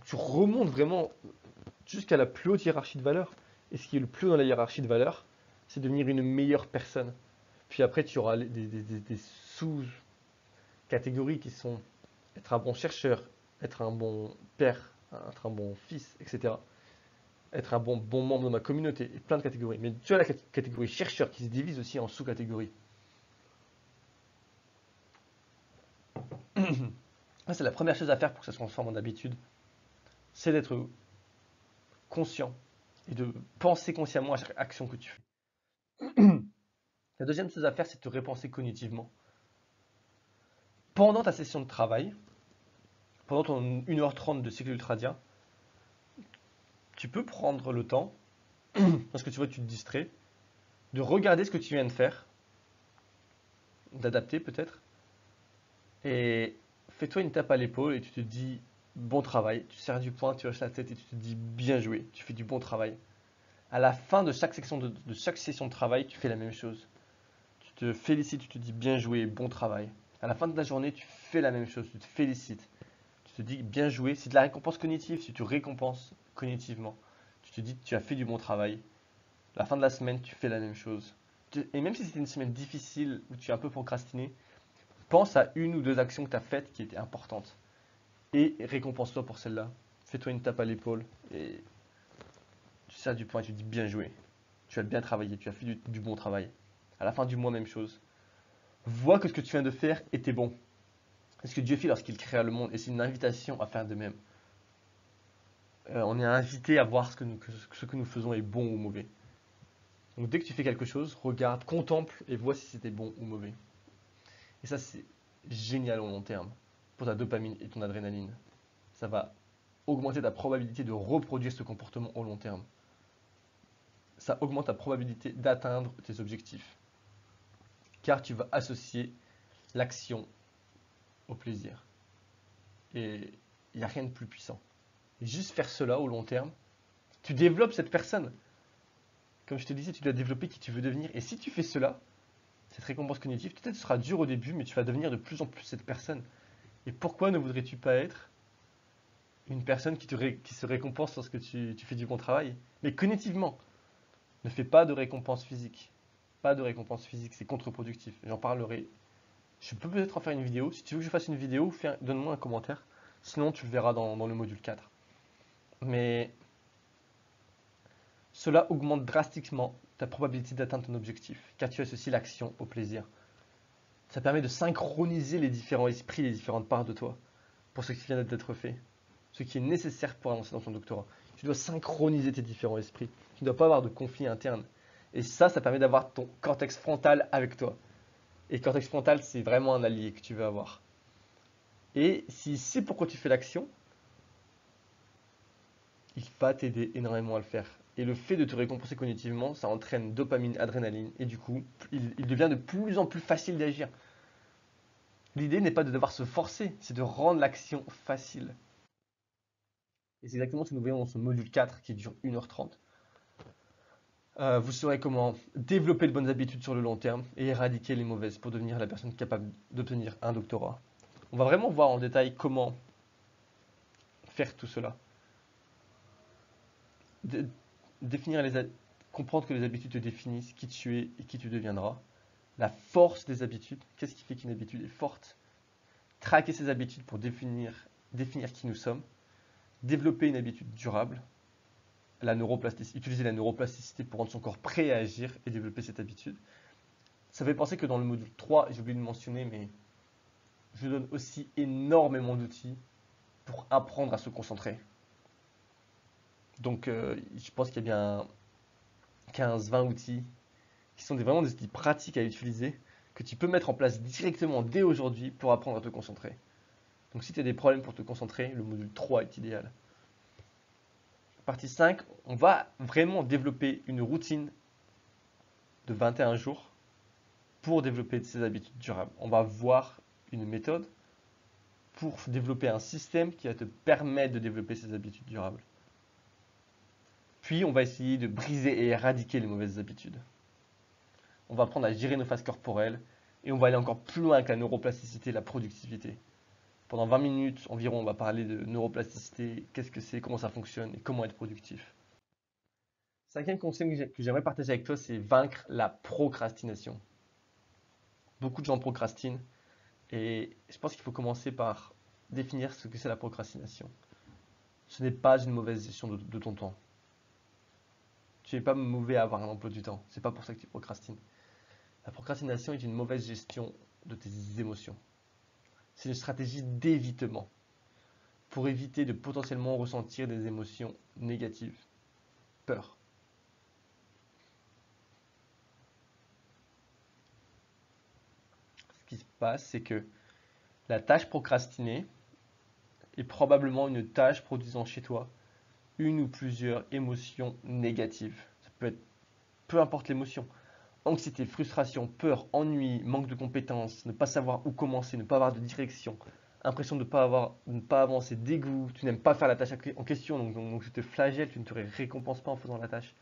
Tu remontes vraiment jusqu'à la plus haute hiérarchie de valeur. Et ce qui est le plus haut dans la hiérarchie de valeur, c'est devenir une meilleure personne. Puis après, tu auras des sous-catégories qui sont être un bon chercheur, être un bon père, être un bon fils, etc. Être un bon membre de ma communauté, et plein de catégories. Mais tu as la catégorie chercheur qui se divise aussi en sous-catégories. C'est la première chose à faire pour que ça se transforme en habitude, c'est d'être conscient et de penser consciemment à chaque action que tu fais. La deuxième chose à faire, c'est de te repenser cognitivement. Pendant ta session de travail, pendant ton 1h30 de cycle ultradien, tu peux prendre le temps, parce que tu vois, tu te distrais, de regarder ce que tu viens de faire, d'adapter peut-être, et fais-toi une tape à l'épaule et tu te dis bon travail, tu serres du poing, tu hoches la tête et tu te dis bien joué, tu fais du bon travail. À la fin de chaque section de chaque session de travail, tu fais la même chose. Tu te félicites, tu te dis bien joué, bon travail. À la fin de la journée, tu fais la même chose, tu te félicites. Tu te dis bien joué, c'est de la récompense cognitive, si tu récompenses cognitivement. Tu te dis tu as fait du bon travail. À la fin de la semaine, tu fais la même chose. Et même si c'était une semaine difficile où tu as un peu procrastiné, pense à une ou deux actions que tu as faites qui étaient importantes. Et récompense-toi pour celle-là. Fais-toi une tape à l'épaule et tu serres du poing et tu dis bien joué. Tu as bien travaillé, tu as fait du bon travail. À la fin du mois, même chose. Vois que ce que tu viens de faire était bon. C'est ce que Dieu fait lorsqu'il créa le monde et c'est une invitation à faire de même. On est invité à voir ce que nous faisons est bon ou mauvais. Donc dès que tu fais quelque chose, regarde, contemple et vois si c'était bon ou mauvais. Et ça, c'est génial au long terme pour ta dopamine et ton adrénaline. Ça va augmenter ta probabilité de reproduire ce comportement au long terme. Ça augmente ta probabilité d'atteindre tes objectifs. Car tu vas associer l'action au plaisir. Et il n'y a rien de plus puissant. Et juste faire cela au long terme, tu développes cette personne. Comme je te disais, tu dois développer qui tu veux devenir. Et si tu fais cela, cette récompense cognitive, peut-être sera dur au début, mais tu vas devenir de plus en plus cette personne. Et pourquoi ne voudrais-tu pas être une personne qui se récompense lorsque tu fais du bon travail? Mais cognitivement, ne fais pas de récompense physique. Pas de récompense physique, c'est contre-productif. J'en parlerai. Je peux peut-être en faire une vidéo. Si tu veux que je fasse une vidéo, donne-moi un commentaire. Sinon, tu le verras dans le module 4. Mais cela augmente drastiquement ta probabilité d'atteindre ton objectif, car tu associes l'action au plaisir. Ça permet de synchroniser les différents esprits, les différentes parts de toi, pour ce qui vient d'être fait, ce qui est nécessaire pour avancer dans ton doctorat. Tu dois synchroniser tes différents esprits. Tu ne dois pas avoir de conflit interne. Et ça permet d'avoir ton cortex frontal avec toi. Et cortex frontal, c'est vraiment un allié que tu veux avoir. Et s'il sait pourquoi tu fais l'action, il va t'aider énormément à le faire. Et le fait de te récompenser cognitivement, ça entraîne dopamine, adrénaline, et du coup, il devient de plus en plus facile d'agir. L'idée n'est pas de devoir se forcer, c'est de rendre l'action facile. Et c'est exactement ce que nous voyons dans ce module 4 qui dure 1h30. Vous saurez comment développer de bonnes habitudes sur le long terme et éradiquer les mauvaises pour devenir la personne capable d'obtenir un doctorat. On va vraiment voir en détail comment faire tout cela. De- définir comprendre que les habitudes te définissent qui tu es et qui tu deviendras. La force des habitudes. Qu'est-ce qui fait qu'une habitude est forte? Traquer ses habitudes pour définir qui nous sommes. Développer une habitude durable. Utiliser la neuroplasticité pour rendre son corps prêt à agir et développer cette habitude. Ça fait penser que dans le module 3, j'ai oublié de mentionner, mais je donne aussi énormément d'outils pour apprendre à se concentrer. Donc, je pense qu'il y a bien 15-20 outils qui sont vraiment des outils pratiques à utiliser que tu peux mettre en place directement dès aujourd'hui pour apprendre à te concentrer. Donc si tu as des problèmes pour te concentrer, le module 3 est idéal. Partie 5, on va vraiment développer une routine de 21 jours pour développer ces habitudes durables. On va voir une méthode pour développer un système qui va te permettre de développer ces habitudes durables. Puis on va essayer de briser et éradiquer les mauvaises habitudes. On va apprendre à gérer nos phases corporelles et on va aller encore plus loin avec la neuroplasticité et la productivité. Pendant 20 minutes environ, on va parler de neuroplasticité, qu'est-ce que c'est, comment ça fonctionne et comment être productif. Cinquième conseil que j'aimerais partager avec toi, c'est vaincre la procrastination. Beaucoup de gens procrastinent et je pense qu'il faut commencer par définir ce que c'est la procrastination. Ce n'est pas une mauvaise gestion de ton temps. Tu n'es pas mauvais à avoir un emploi du temps. C'est pas pour ça que tu procrastines. La procrastination est une mauvaise gestion de tes émotions. C'est une stratégie d'évitement pour éviter de potentiellement ressentir des émotions négatives. Peur. Ce qui se passe, c'est que la tâche procrastinée est probablement une tâche produisant chez toi une ou plusieurs émotions négatives. Ça peut être peu importe l'émotion. Anxiété, frustration, peur, ennui, manque de compétences, ne pas savoir où commencer, ne pas avoir de direction, impression de ne pas avancer, dégoût, tu n'aimes pas faire la tâche en question, donc tu te flagelles, tu ne te récompenses pas en faisant la tâche.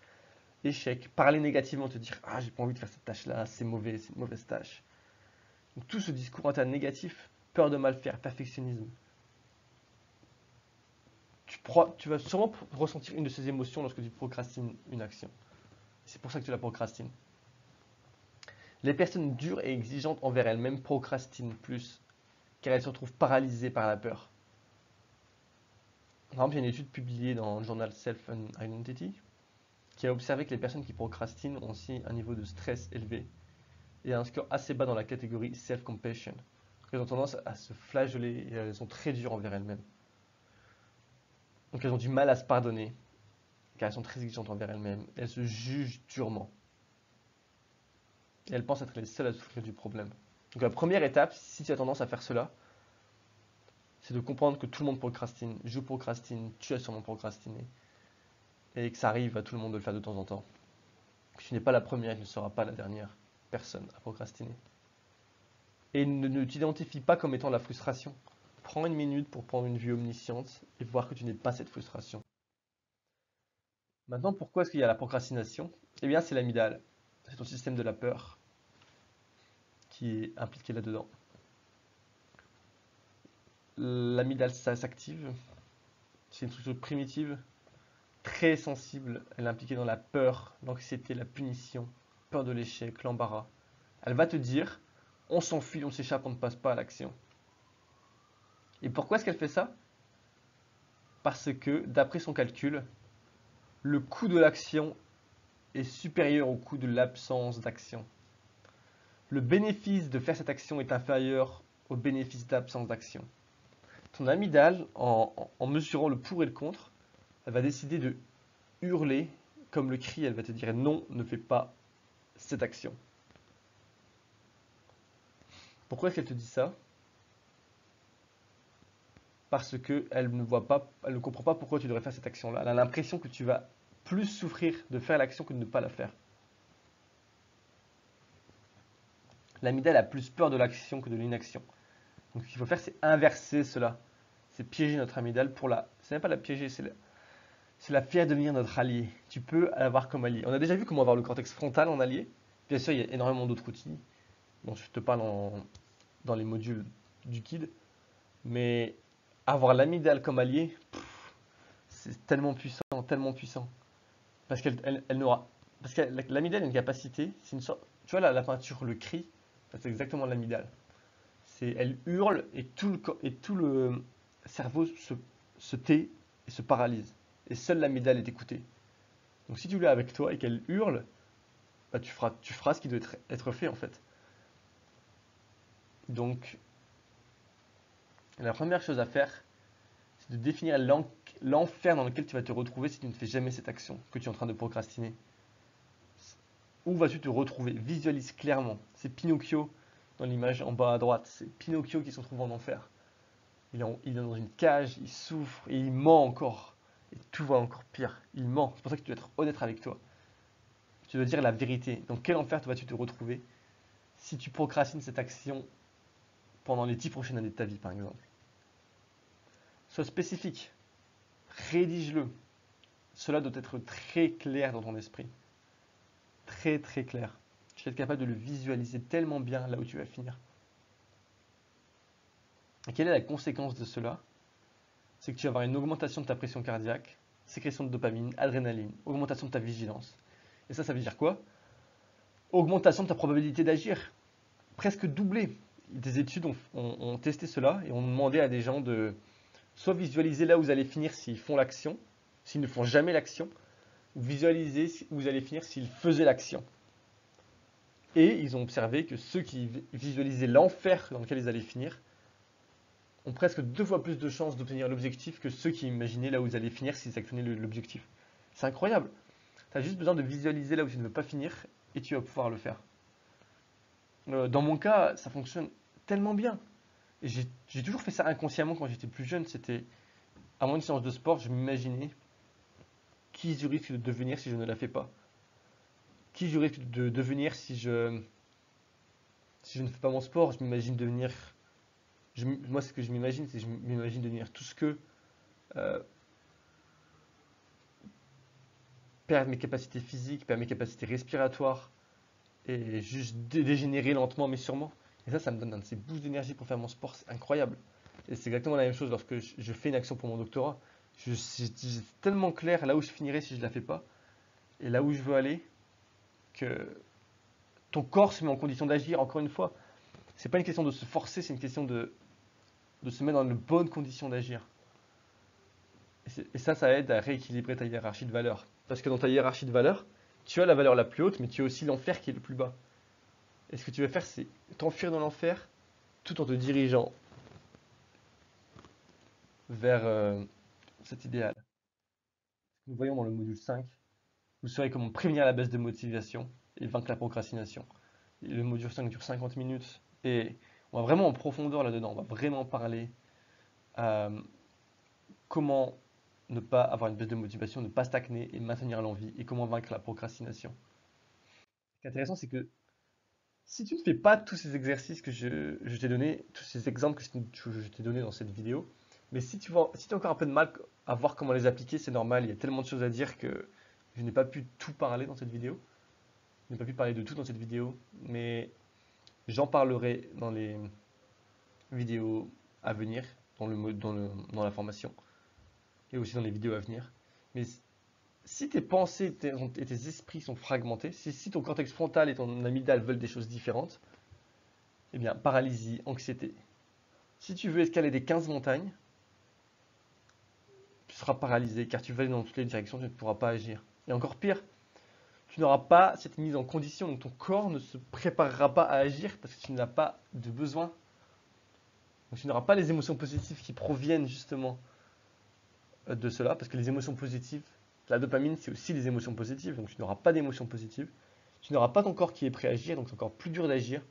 Échec, parler négativement, te dire ah j'ai pas envie de faire cette tâche-là, c'est mauvais, c'est une mauvaise tâche. Donc tout ce discours interne négatif, peur de mal faire, perfectionnisme, tu vas sûrement ressentir une de ces émotions lorsque tu procrastines une action. C'est pour ça que tu la procrastines. Les personnes dures et exigeantes envers elles-mêmes procrastinent plus, car elles se retrouvent paralysées par la peur. Par exemple, il y a une étude publiée dans le journal Self and Identity qui a observé que les personnes qui procrastinent ont aussi un niveau de stress élevé et un score assez bas dans la catégorie self-compassion. Elles ont tendance à se flageller et elles sont très dures envers elles-mêmes. Donc elles ont du mal à se pardonner, car elles sont très exigeantes envers elles-mêmes. Elles se jugent durement. Et elles pensent être les seules à souffrir du problème. Donc la première étape, si tu as tendance à faire cela, c'est de comprendre que tout le monde procrastine. Je procrastine, tu as sûrement procrastiné. Et que ça arrive à tout le monde de le faire de temps en temps. Que tu n'es pas la première et tu ne seras pas la dernière personne à procrastiner. Et ne t'identifie pas comme étant la frustration. Prends une minute pour prendre une vue omnisciente et voir que tu n'es pas cette frustration. Maintenant, pourquoi est-ce qu'il y a la procrastination? Eh bien, c'est l'amygdale. C'est ton système de la peur qui est impliqué là-dedans. L'amygdale, ça s'active. C'est une structure primitive, très sensible. Elle est impliquée dans la peur, l'anxiété, la punition, peur de l'échec, l'embarras. Elle va te dire, on s'enfuit, on s'échappe, on ne passe pas à l'action. Et pourquoi est-ce qu'elle fait ça? Parce que, d'après son calcul, le coût de l'action est supérieur au coût de l'absence d'action. Le bénéfice de faire cette action est inférieur au bénéfice d'absence d'action. Ton amygdale, en mesurant le pour et le contre, elle va décider de hurler comme le cri, elle va te dire non, ne fais pas cette action. Pourquoi est-ce qu'elle te dit ça? Parce qu'elle ne voit pas, elle ne comprend pas pourquoi tu devrais faire cette action-là. Elle a l'impression que tu vas plus souffrir de faire l'action que de ne pas la faire. L'amygdale a plus peur de l'action que de l'inaction. Donc ce qu'il faut faire, c'est inverser cela. C'est piéger notre amygdale pour la... C'est même pas la piéger, c'est la faire devenir notre allié. Tu peux l'avoir comme allié. On a déjà vu comment avoir le cortex frontal en allié. Bien sûr, il y a énormément d'autres outils dont je te parle dans les modules du guide. Mais avoir l'amygdale comme allié, c'est tellement puissant, tellement puissant. Parce qu'elle n'aura... Parce que l'amygdale a une capacité, c'est une sorte... Tu vois la peinture, le cri, c'est exactement l'amygdale. Elle hurle et tout le cerveau se tait et se paralyse. Et seule l'amygdale est écoutée. Donc si tu l'as avec toi et qu'elle hurle, bah, tu feras ce qui doit être fait en fait. Donc la première chose à faire, c'est de définir l'enfer dans lequel tu vas te retrouver si tu ne fais jamais cette action que tu es en train de procrastiner. Où vas-tu te retrouver? Visualise clairement. C'est Pinocchio dans l'image en bas à droite. C'est Pinocchio qui se retrouve en enfer. Il est dans une cage, il souffre et il ment encore. Et tout va encore pire. Il ment. C'est pour ça que tu dois être honnête avec toi. Tu dois dire la vérité. Dans quel enfer vas-tu te retrouver si tu procrastines cette action pendant les 10 prochaines années de ta vie, par exemple? Sois spécifique. Rédige-le. Cela doit être très clair dans ton esprit. Très très clair. Tu dois être capable de le visualiser tellement bien là où tu vas finir. Et quelle est la conséquence de cela? C'est que tu vas avoir une augmentation de ta pression cardiaque, sécrétion de dopamine, adrénaline, augmentation de ta vigilance. Et ça veut dire quoi? Augmentation de ta probabilité d'agir. Presque doublée. Des études ont testé cela et ont demandé à des gens de soit visualiser là où vous allez finir s'ils font l'action, s'ils ne font jamais l'action, ou visualiser où vous allez finir s'ils faisaient l'action. Et ils ont observé que ceux qui visualisaient l'enfer dans lequel ils allaient finir ont presque 2 fois plus de chances d'obtenir l'objectif que ceux qui imaginaient là où ils allaient finir s'ils actionnaient l'objectif. C'est incroyable. Tu as juste besoin de visualiser là où tu ne veux pas finir et tu vas pouvoir le faire. Dans mon cas, ça fonctionne tellement bien. Et j'ai toujours fait ça inconsciemment quand j'étais plus jeune. C'était avant une séance de sport, je m'imaginais qui je risque de devenir si je ne la fais pas. Qui je risque de devenir si je ne fais pas mon sport. Je m'imagine devenir. Moi, ce que je m'imagine, c'est que je m'imagine devenir tout ce que euh, perdre mes capacités physiques, perdre mes capacités respiratoires et juste dégénérer lentement mais sûrement. Et ça me donne un de ces boosts d'énergie pour faire mon sport, c'est incroyable. Et c'est exactement la même chose lorsque je fais une action pour mon doctorat. C'est tellement clair là où je finirai si je ne la fais pas et là où je veux aller que ton corps se met en condition d'agir. Encore une fois, c'est pas une question de se forcer, c'est une question de se mettre dans de bonnes conditions d'agir. Et ça aide à rééquilibrer ta hiérarchie de valeurs. Parce que dans ta hiérarchie de valeurs, tu as la valeur la plus haute, mais tu as aussi l'enfer qui est le plus bas. Et ce que tu vas faire, c'est t'enfuir dans l'enfer tout en te dirigeant vers cet idéal. Nous voyons dans le module 5, vous saurez comment prévenir la baisse de motivation et vaincre la procrastination. Et le module 5 dure 50 minutes et on va vraiment en profondeur là-dedans. On va vraiment parler euh, comment ne pas avoir une baisse de motivation, ne pas stagner et maintenir l'envie et comment vaincre la procrastination. Ce qui est intéressant, c'est que si tu ne fais pas tous ces exercices que je t'ai donnés, tous ces exemples que je t'ai donnés dans cette vidéo, mais si tu as encore un peu de mal à voir comment les appliquer, c'est normal, il y a tellement de choses à dire que je n'ai pas pu tout parler dans cette vidéo. Je n'ai pas pu parler de tout dans cette vidéo, mais j'en parlerai dans les vidéos à venir, dans la formation, et aussi dans les vidéos à venir. Mais si tes pensées et tes esprits sont fragmentés, si ton cortex frontal et ton amygdale veulent des choses différentes, eh bien, paralysie, anxiété. Si tu veux escalader 15 montagnes, tu seras paralysé car tu vas aller dans toutes les directions, tu ne pourras pas agir. Et encore pire, tu n'auras pas cette mise en condition, donc ton corps ne se préparera pas à agir parce que tu n'as pas de besoin. Donc tu n'auras pas les émotions positives qui proviennent justement de cela, parce que les émotions positives, la dopamine, c'est aussi des émotions positives, donc tu n'auras pas d'émotions positives. Tu n'auras pas ton corps qui est prêt à agir, donc c'est encore plus dur d'agir.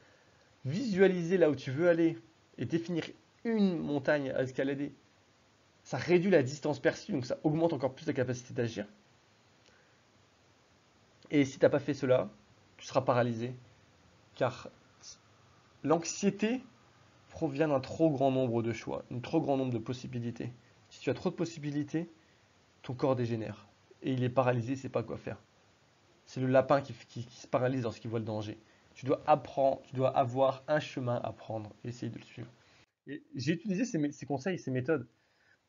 Visualiser là où tu veux aller et définir une montagne à escalader, ça réduit la distance perçue, donc ça augmente encore plus la capacité d'agir. Et si tu n'as pas fait cela, tu seras paralysé, car l'anxiété provient d'un trop grand nombre de choix, un trop grand nombre de possibilités. Si tu as trop de possibilités, ton corps dégénère. Et il est paralysé, il ne sait pas quoi faire. C'est le lapin qui se paralyse lorsqu'il voit le danger. Tu dois apprendre, tu dois avoir un chemin à prendre et essayer de le suivre. Et j'ai utilisé ces conseils, ces méthodes.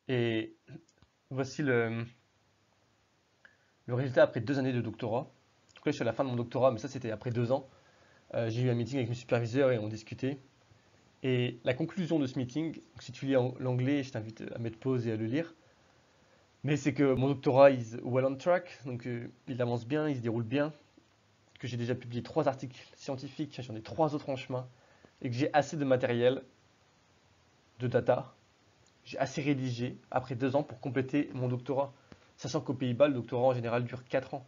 Et voici le résultat après 2 années de doctorat. Donc là, je suis à la fin de mon doctorat, mais ça, c'était après 2 ans. J'ai eu un meeting avec mes superviseurs et on discutait. Et la conclusion de ce meeting, si tu lis l'anglais, je t'invite à mettre pause et à le lire. Mais c'est que mon doctorat is well on track, donc il avance bien, il se déroule bien, que j'ai déjà publié 3 articles scientifiques, j'en ai 3 autres en chemin, et que j'ai assez de matériel, de data, j'ai assez rédigé après 2 ans pour compléter mon doctorat. Sachant qu'aux Pays-Bas, le doctorat en général dure 4 ans.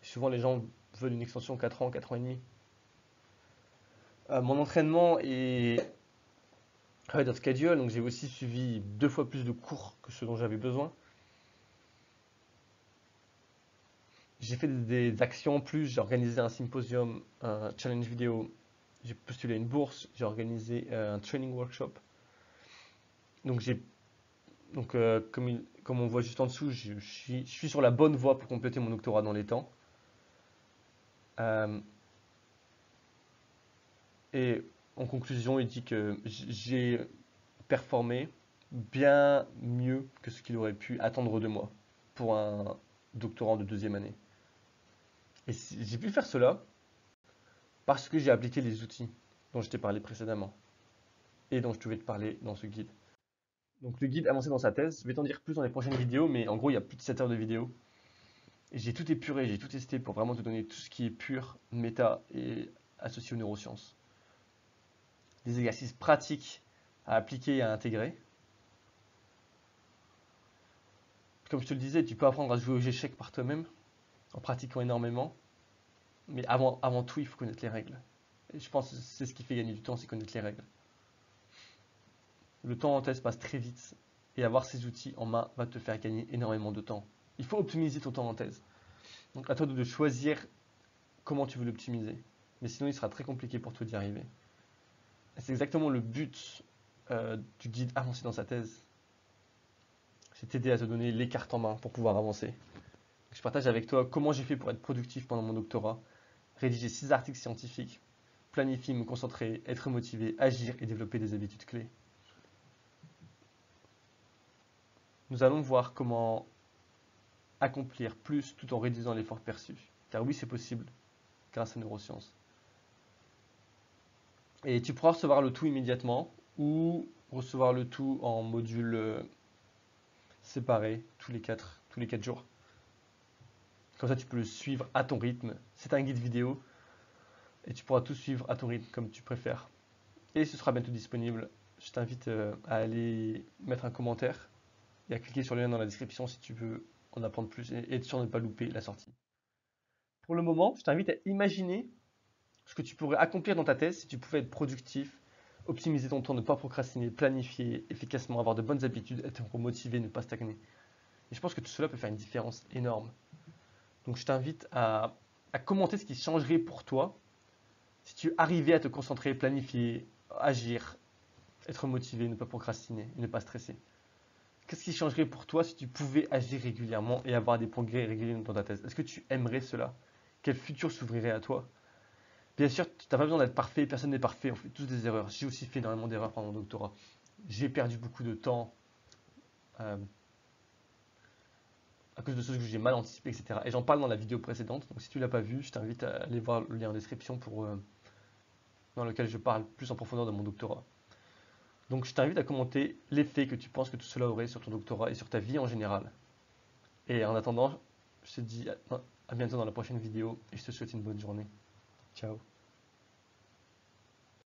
Souvent, les gens veulent une extension 4 ans, 4 ans et demi. Mon entraînement est ahead of schedule, donc j'ai aussi suivi 2 fois plus de cours que ce dont j'avais besoin. J'ai fait des actions en plus, j'ai organisé un symposium, un challenge vidéo, j'ai postulé à une bourse, j'ai organisé un training workshop. Donc, comme on voit juste en dessous, je suis sur la bonne voie pour compléter mon doctorat dans les temps. Euh, et en conclusion, il dit que j'ai performé bien mieux que ce qu'il aurait pu attendre de moi pour un doctorant de 2e année. Et j'ai pu faire cela parce que j'ai appliqué les outils dont je t'ai parlé précédemment et dont je devais te parler dans ce guide. Donc le guide avancé dans sa thèse, je vais t'en dire plus dans les prochaines vidéos, mais en gros il y a plus de 7 heures de vidéo. Et j'ai tout épuré, j'ai tout testé pour vraiment te donner tout ce qui est pur, méta et associé aux neurosciences. Des exercices pratiques à appliquer et à intégrer. Comme je te le disais, tu peux apprendre à jouer aux échecs par toi-même en pratiquant énormément. Mais avant tout, il faut connaître les règles. Et je pense que c'est ce qui fait gagner du temps, c'est connaître les règles. Le temps en thèse passe très vite et avoir ces outils en main va te faire gagner énormément de temps. Il faut optimiser ton temps en thèse. Donc à toi de choisir comment tu veux l'optimiser. Mais sinon, il sera très compliqué pour toi d'y arriver. Et c'est exactement le but du guide Avancer dans sa thèse. C'est t'aider à te donner les cartes en main pour pouvoir avancer. Je partage avec toi comment j'ai fait pour être productif pendant mon doctorat, rédiger 6 articles scientifiques, planifier, me concentrer, être motivé, agir et développer des habitudes clés. Nous allons voir comment accomplir plus tout en réduisant l'effort perçu. Car oui, c'est possible grâce à neurosciences. Et tu pourras recevoir le tout immédiatement ou recevoir le tout en module séparés tous les 4 jours. Comme ça, tu peux le suivre à ton rythme. C'est un guide vidéo et tu pourras tout suivre à ton rythme comme tu préfères. Et ce sera bientôt disponible. Je t'invite à aller mettre un commentaire et à cliquer sur le lien dans la description si tu veux en apprendre plus et être sûr de ne pas louper la sortie. Pour le moment, je t'invite à imaginer ce que tu pourrais accomplir dans ta thèse si tu pouvais être productif, optimiser ton temps, ne pas procrastiner, planifier efficacement, avoir de bonnes habitudes, être motivé, ne pas stagner. Et je pense que tout cela peut faire une différence énorme. Donc je t'invite à commenter ce qui changerait pour toi si tu arrivais à te concentrer, planifier, agir, être motivé, ne pas procrastiner et ne pas stresser. Qu'est-ce qui changerait pour toi si tu pouvais agir régulièrement et avoir des progrès réguliers dans ta thèse? Est-ce que tu aimerais cela? Quel futur s'ouvrirait à toi? Bien sûr, tu n'as pas besoin d'être parfait, personne n'est parfait, on fait tous des erreurs. J'ai aussi fait énormément d'erreurs pendant mon doctorat. J'ai perdu beaucoup de temps euh, à cause de choses que j'ai mal anticipées, etc. Et j'en parle dans la vidéo précédente, donc si tu ne l'as pas vu, je t'invite à aller voir le lien en description dans lequel je parle plus en profondeur de mon doctorat. Donc je t'invite à commenter l'effet que tu penses que tout cela aurait sur ton doctorat et sur ta vie en général. Et en attendant, je te dis à bientôt dans la prochaine vidéo et je te souhaite une bonne journée. Ciao.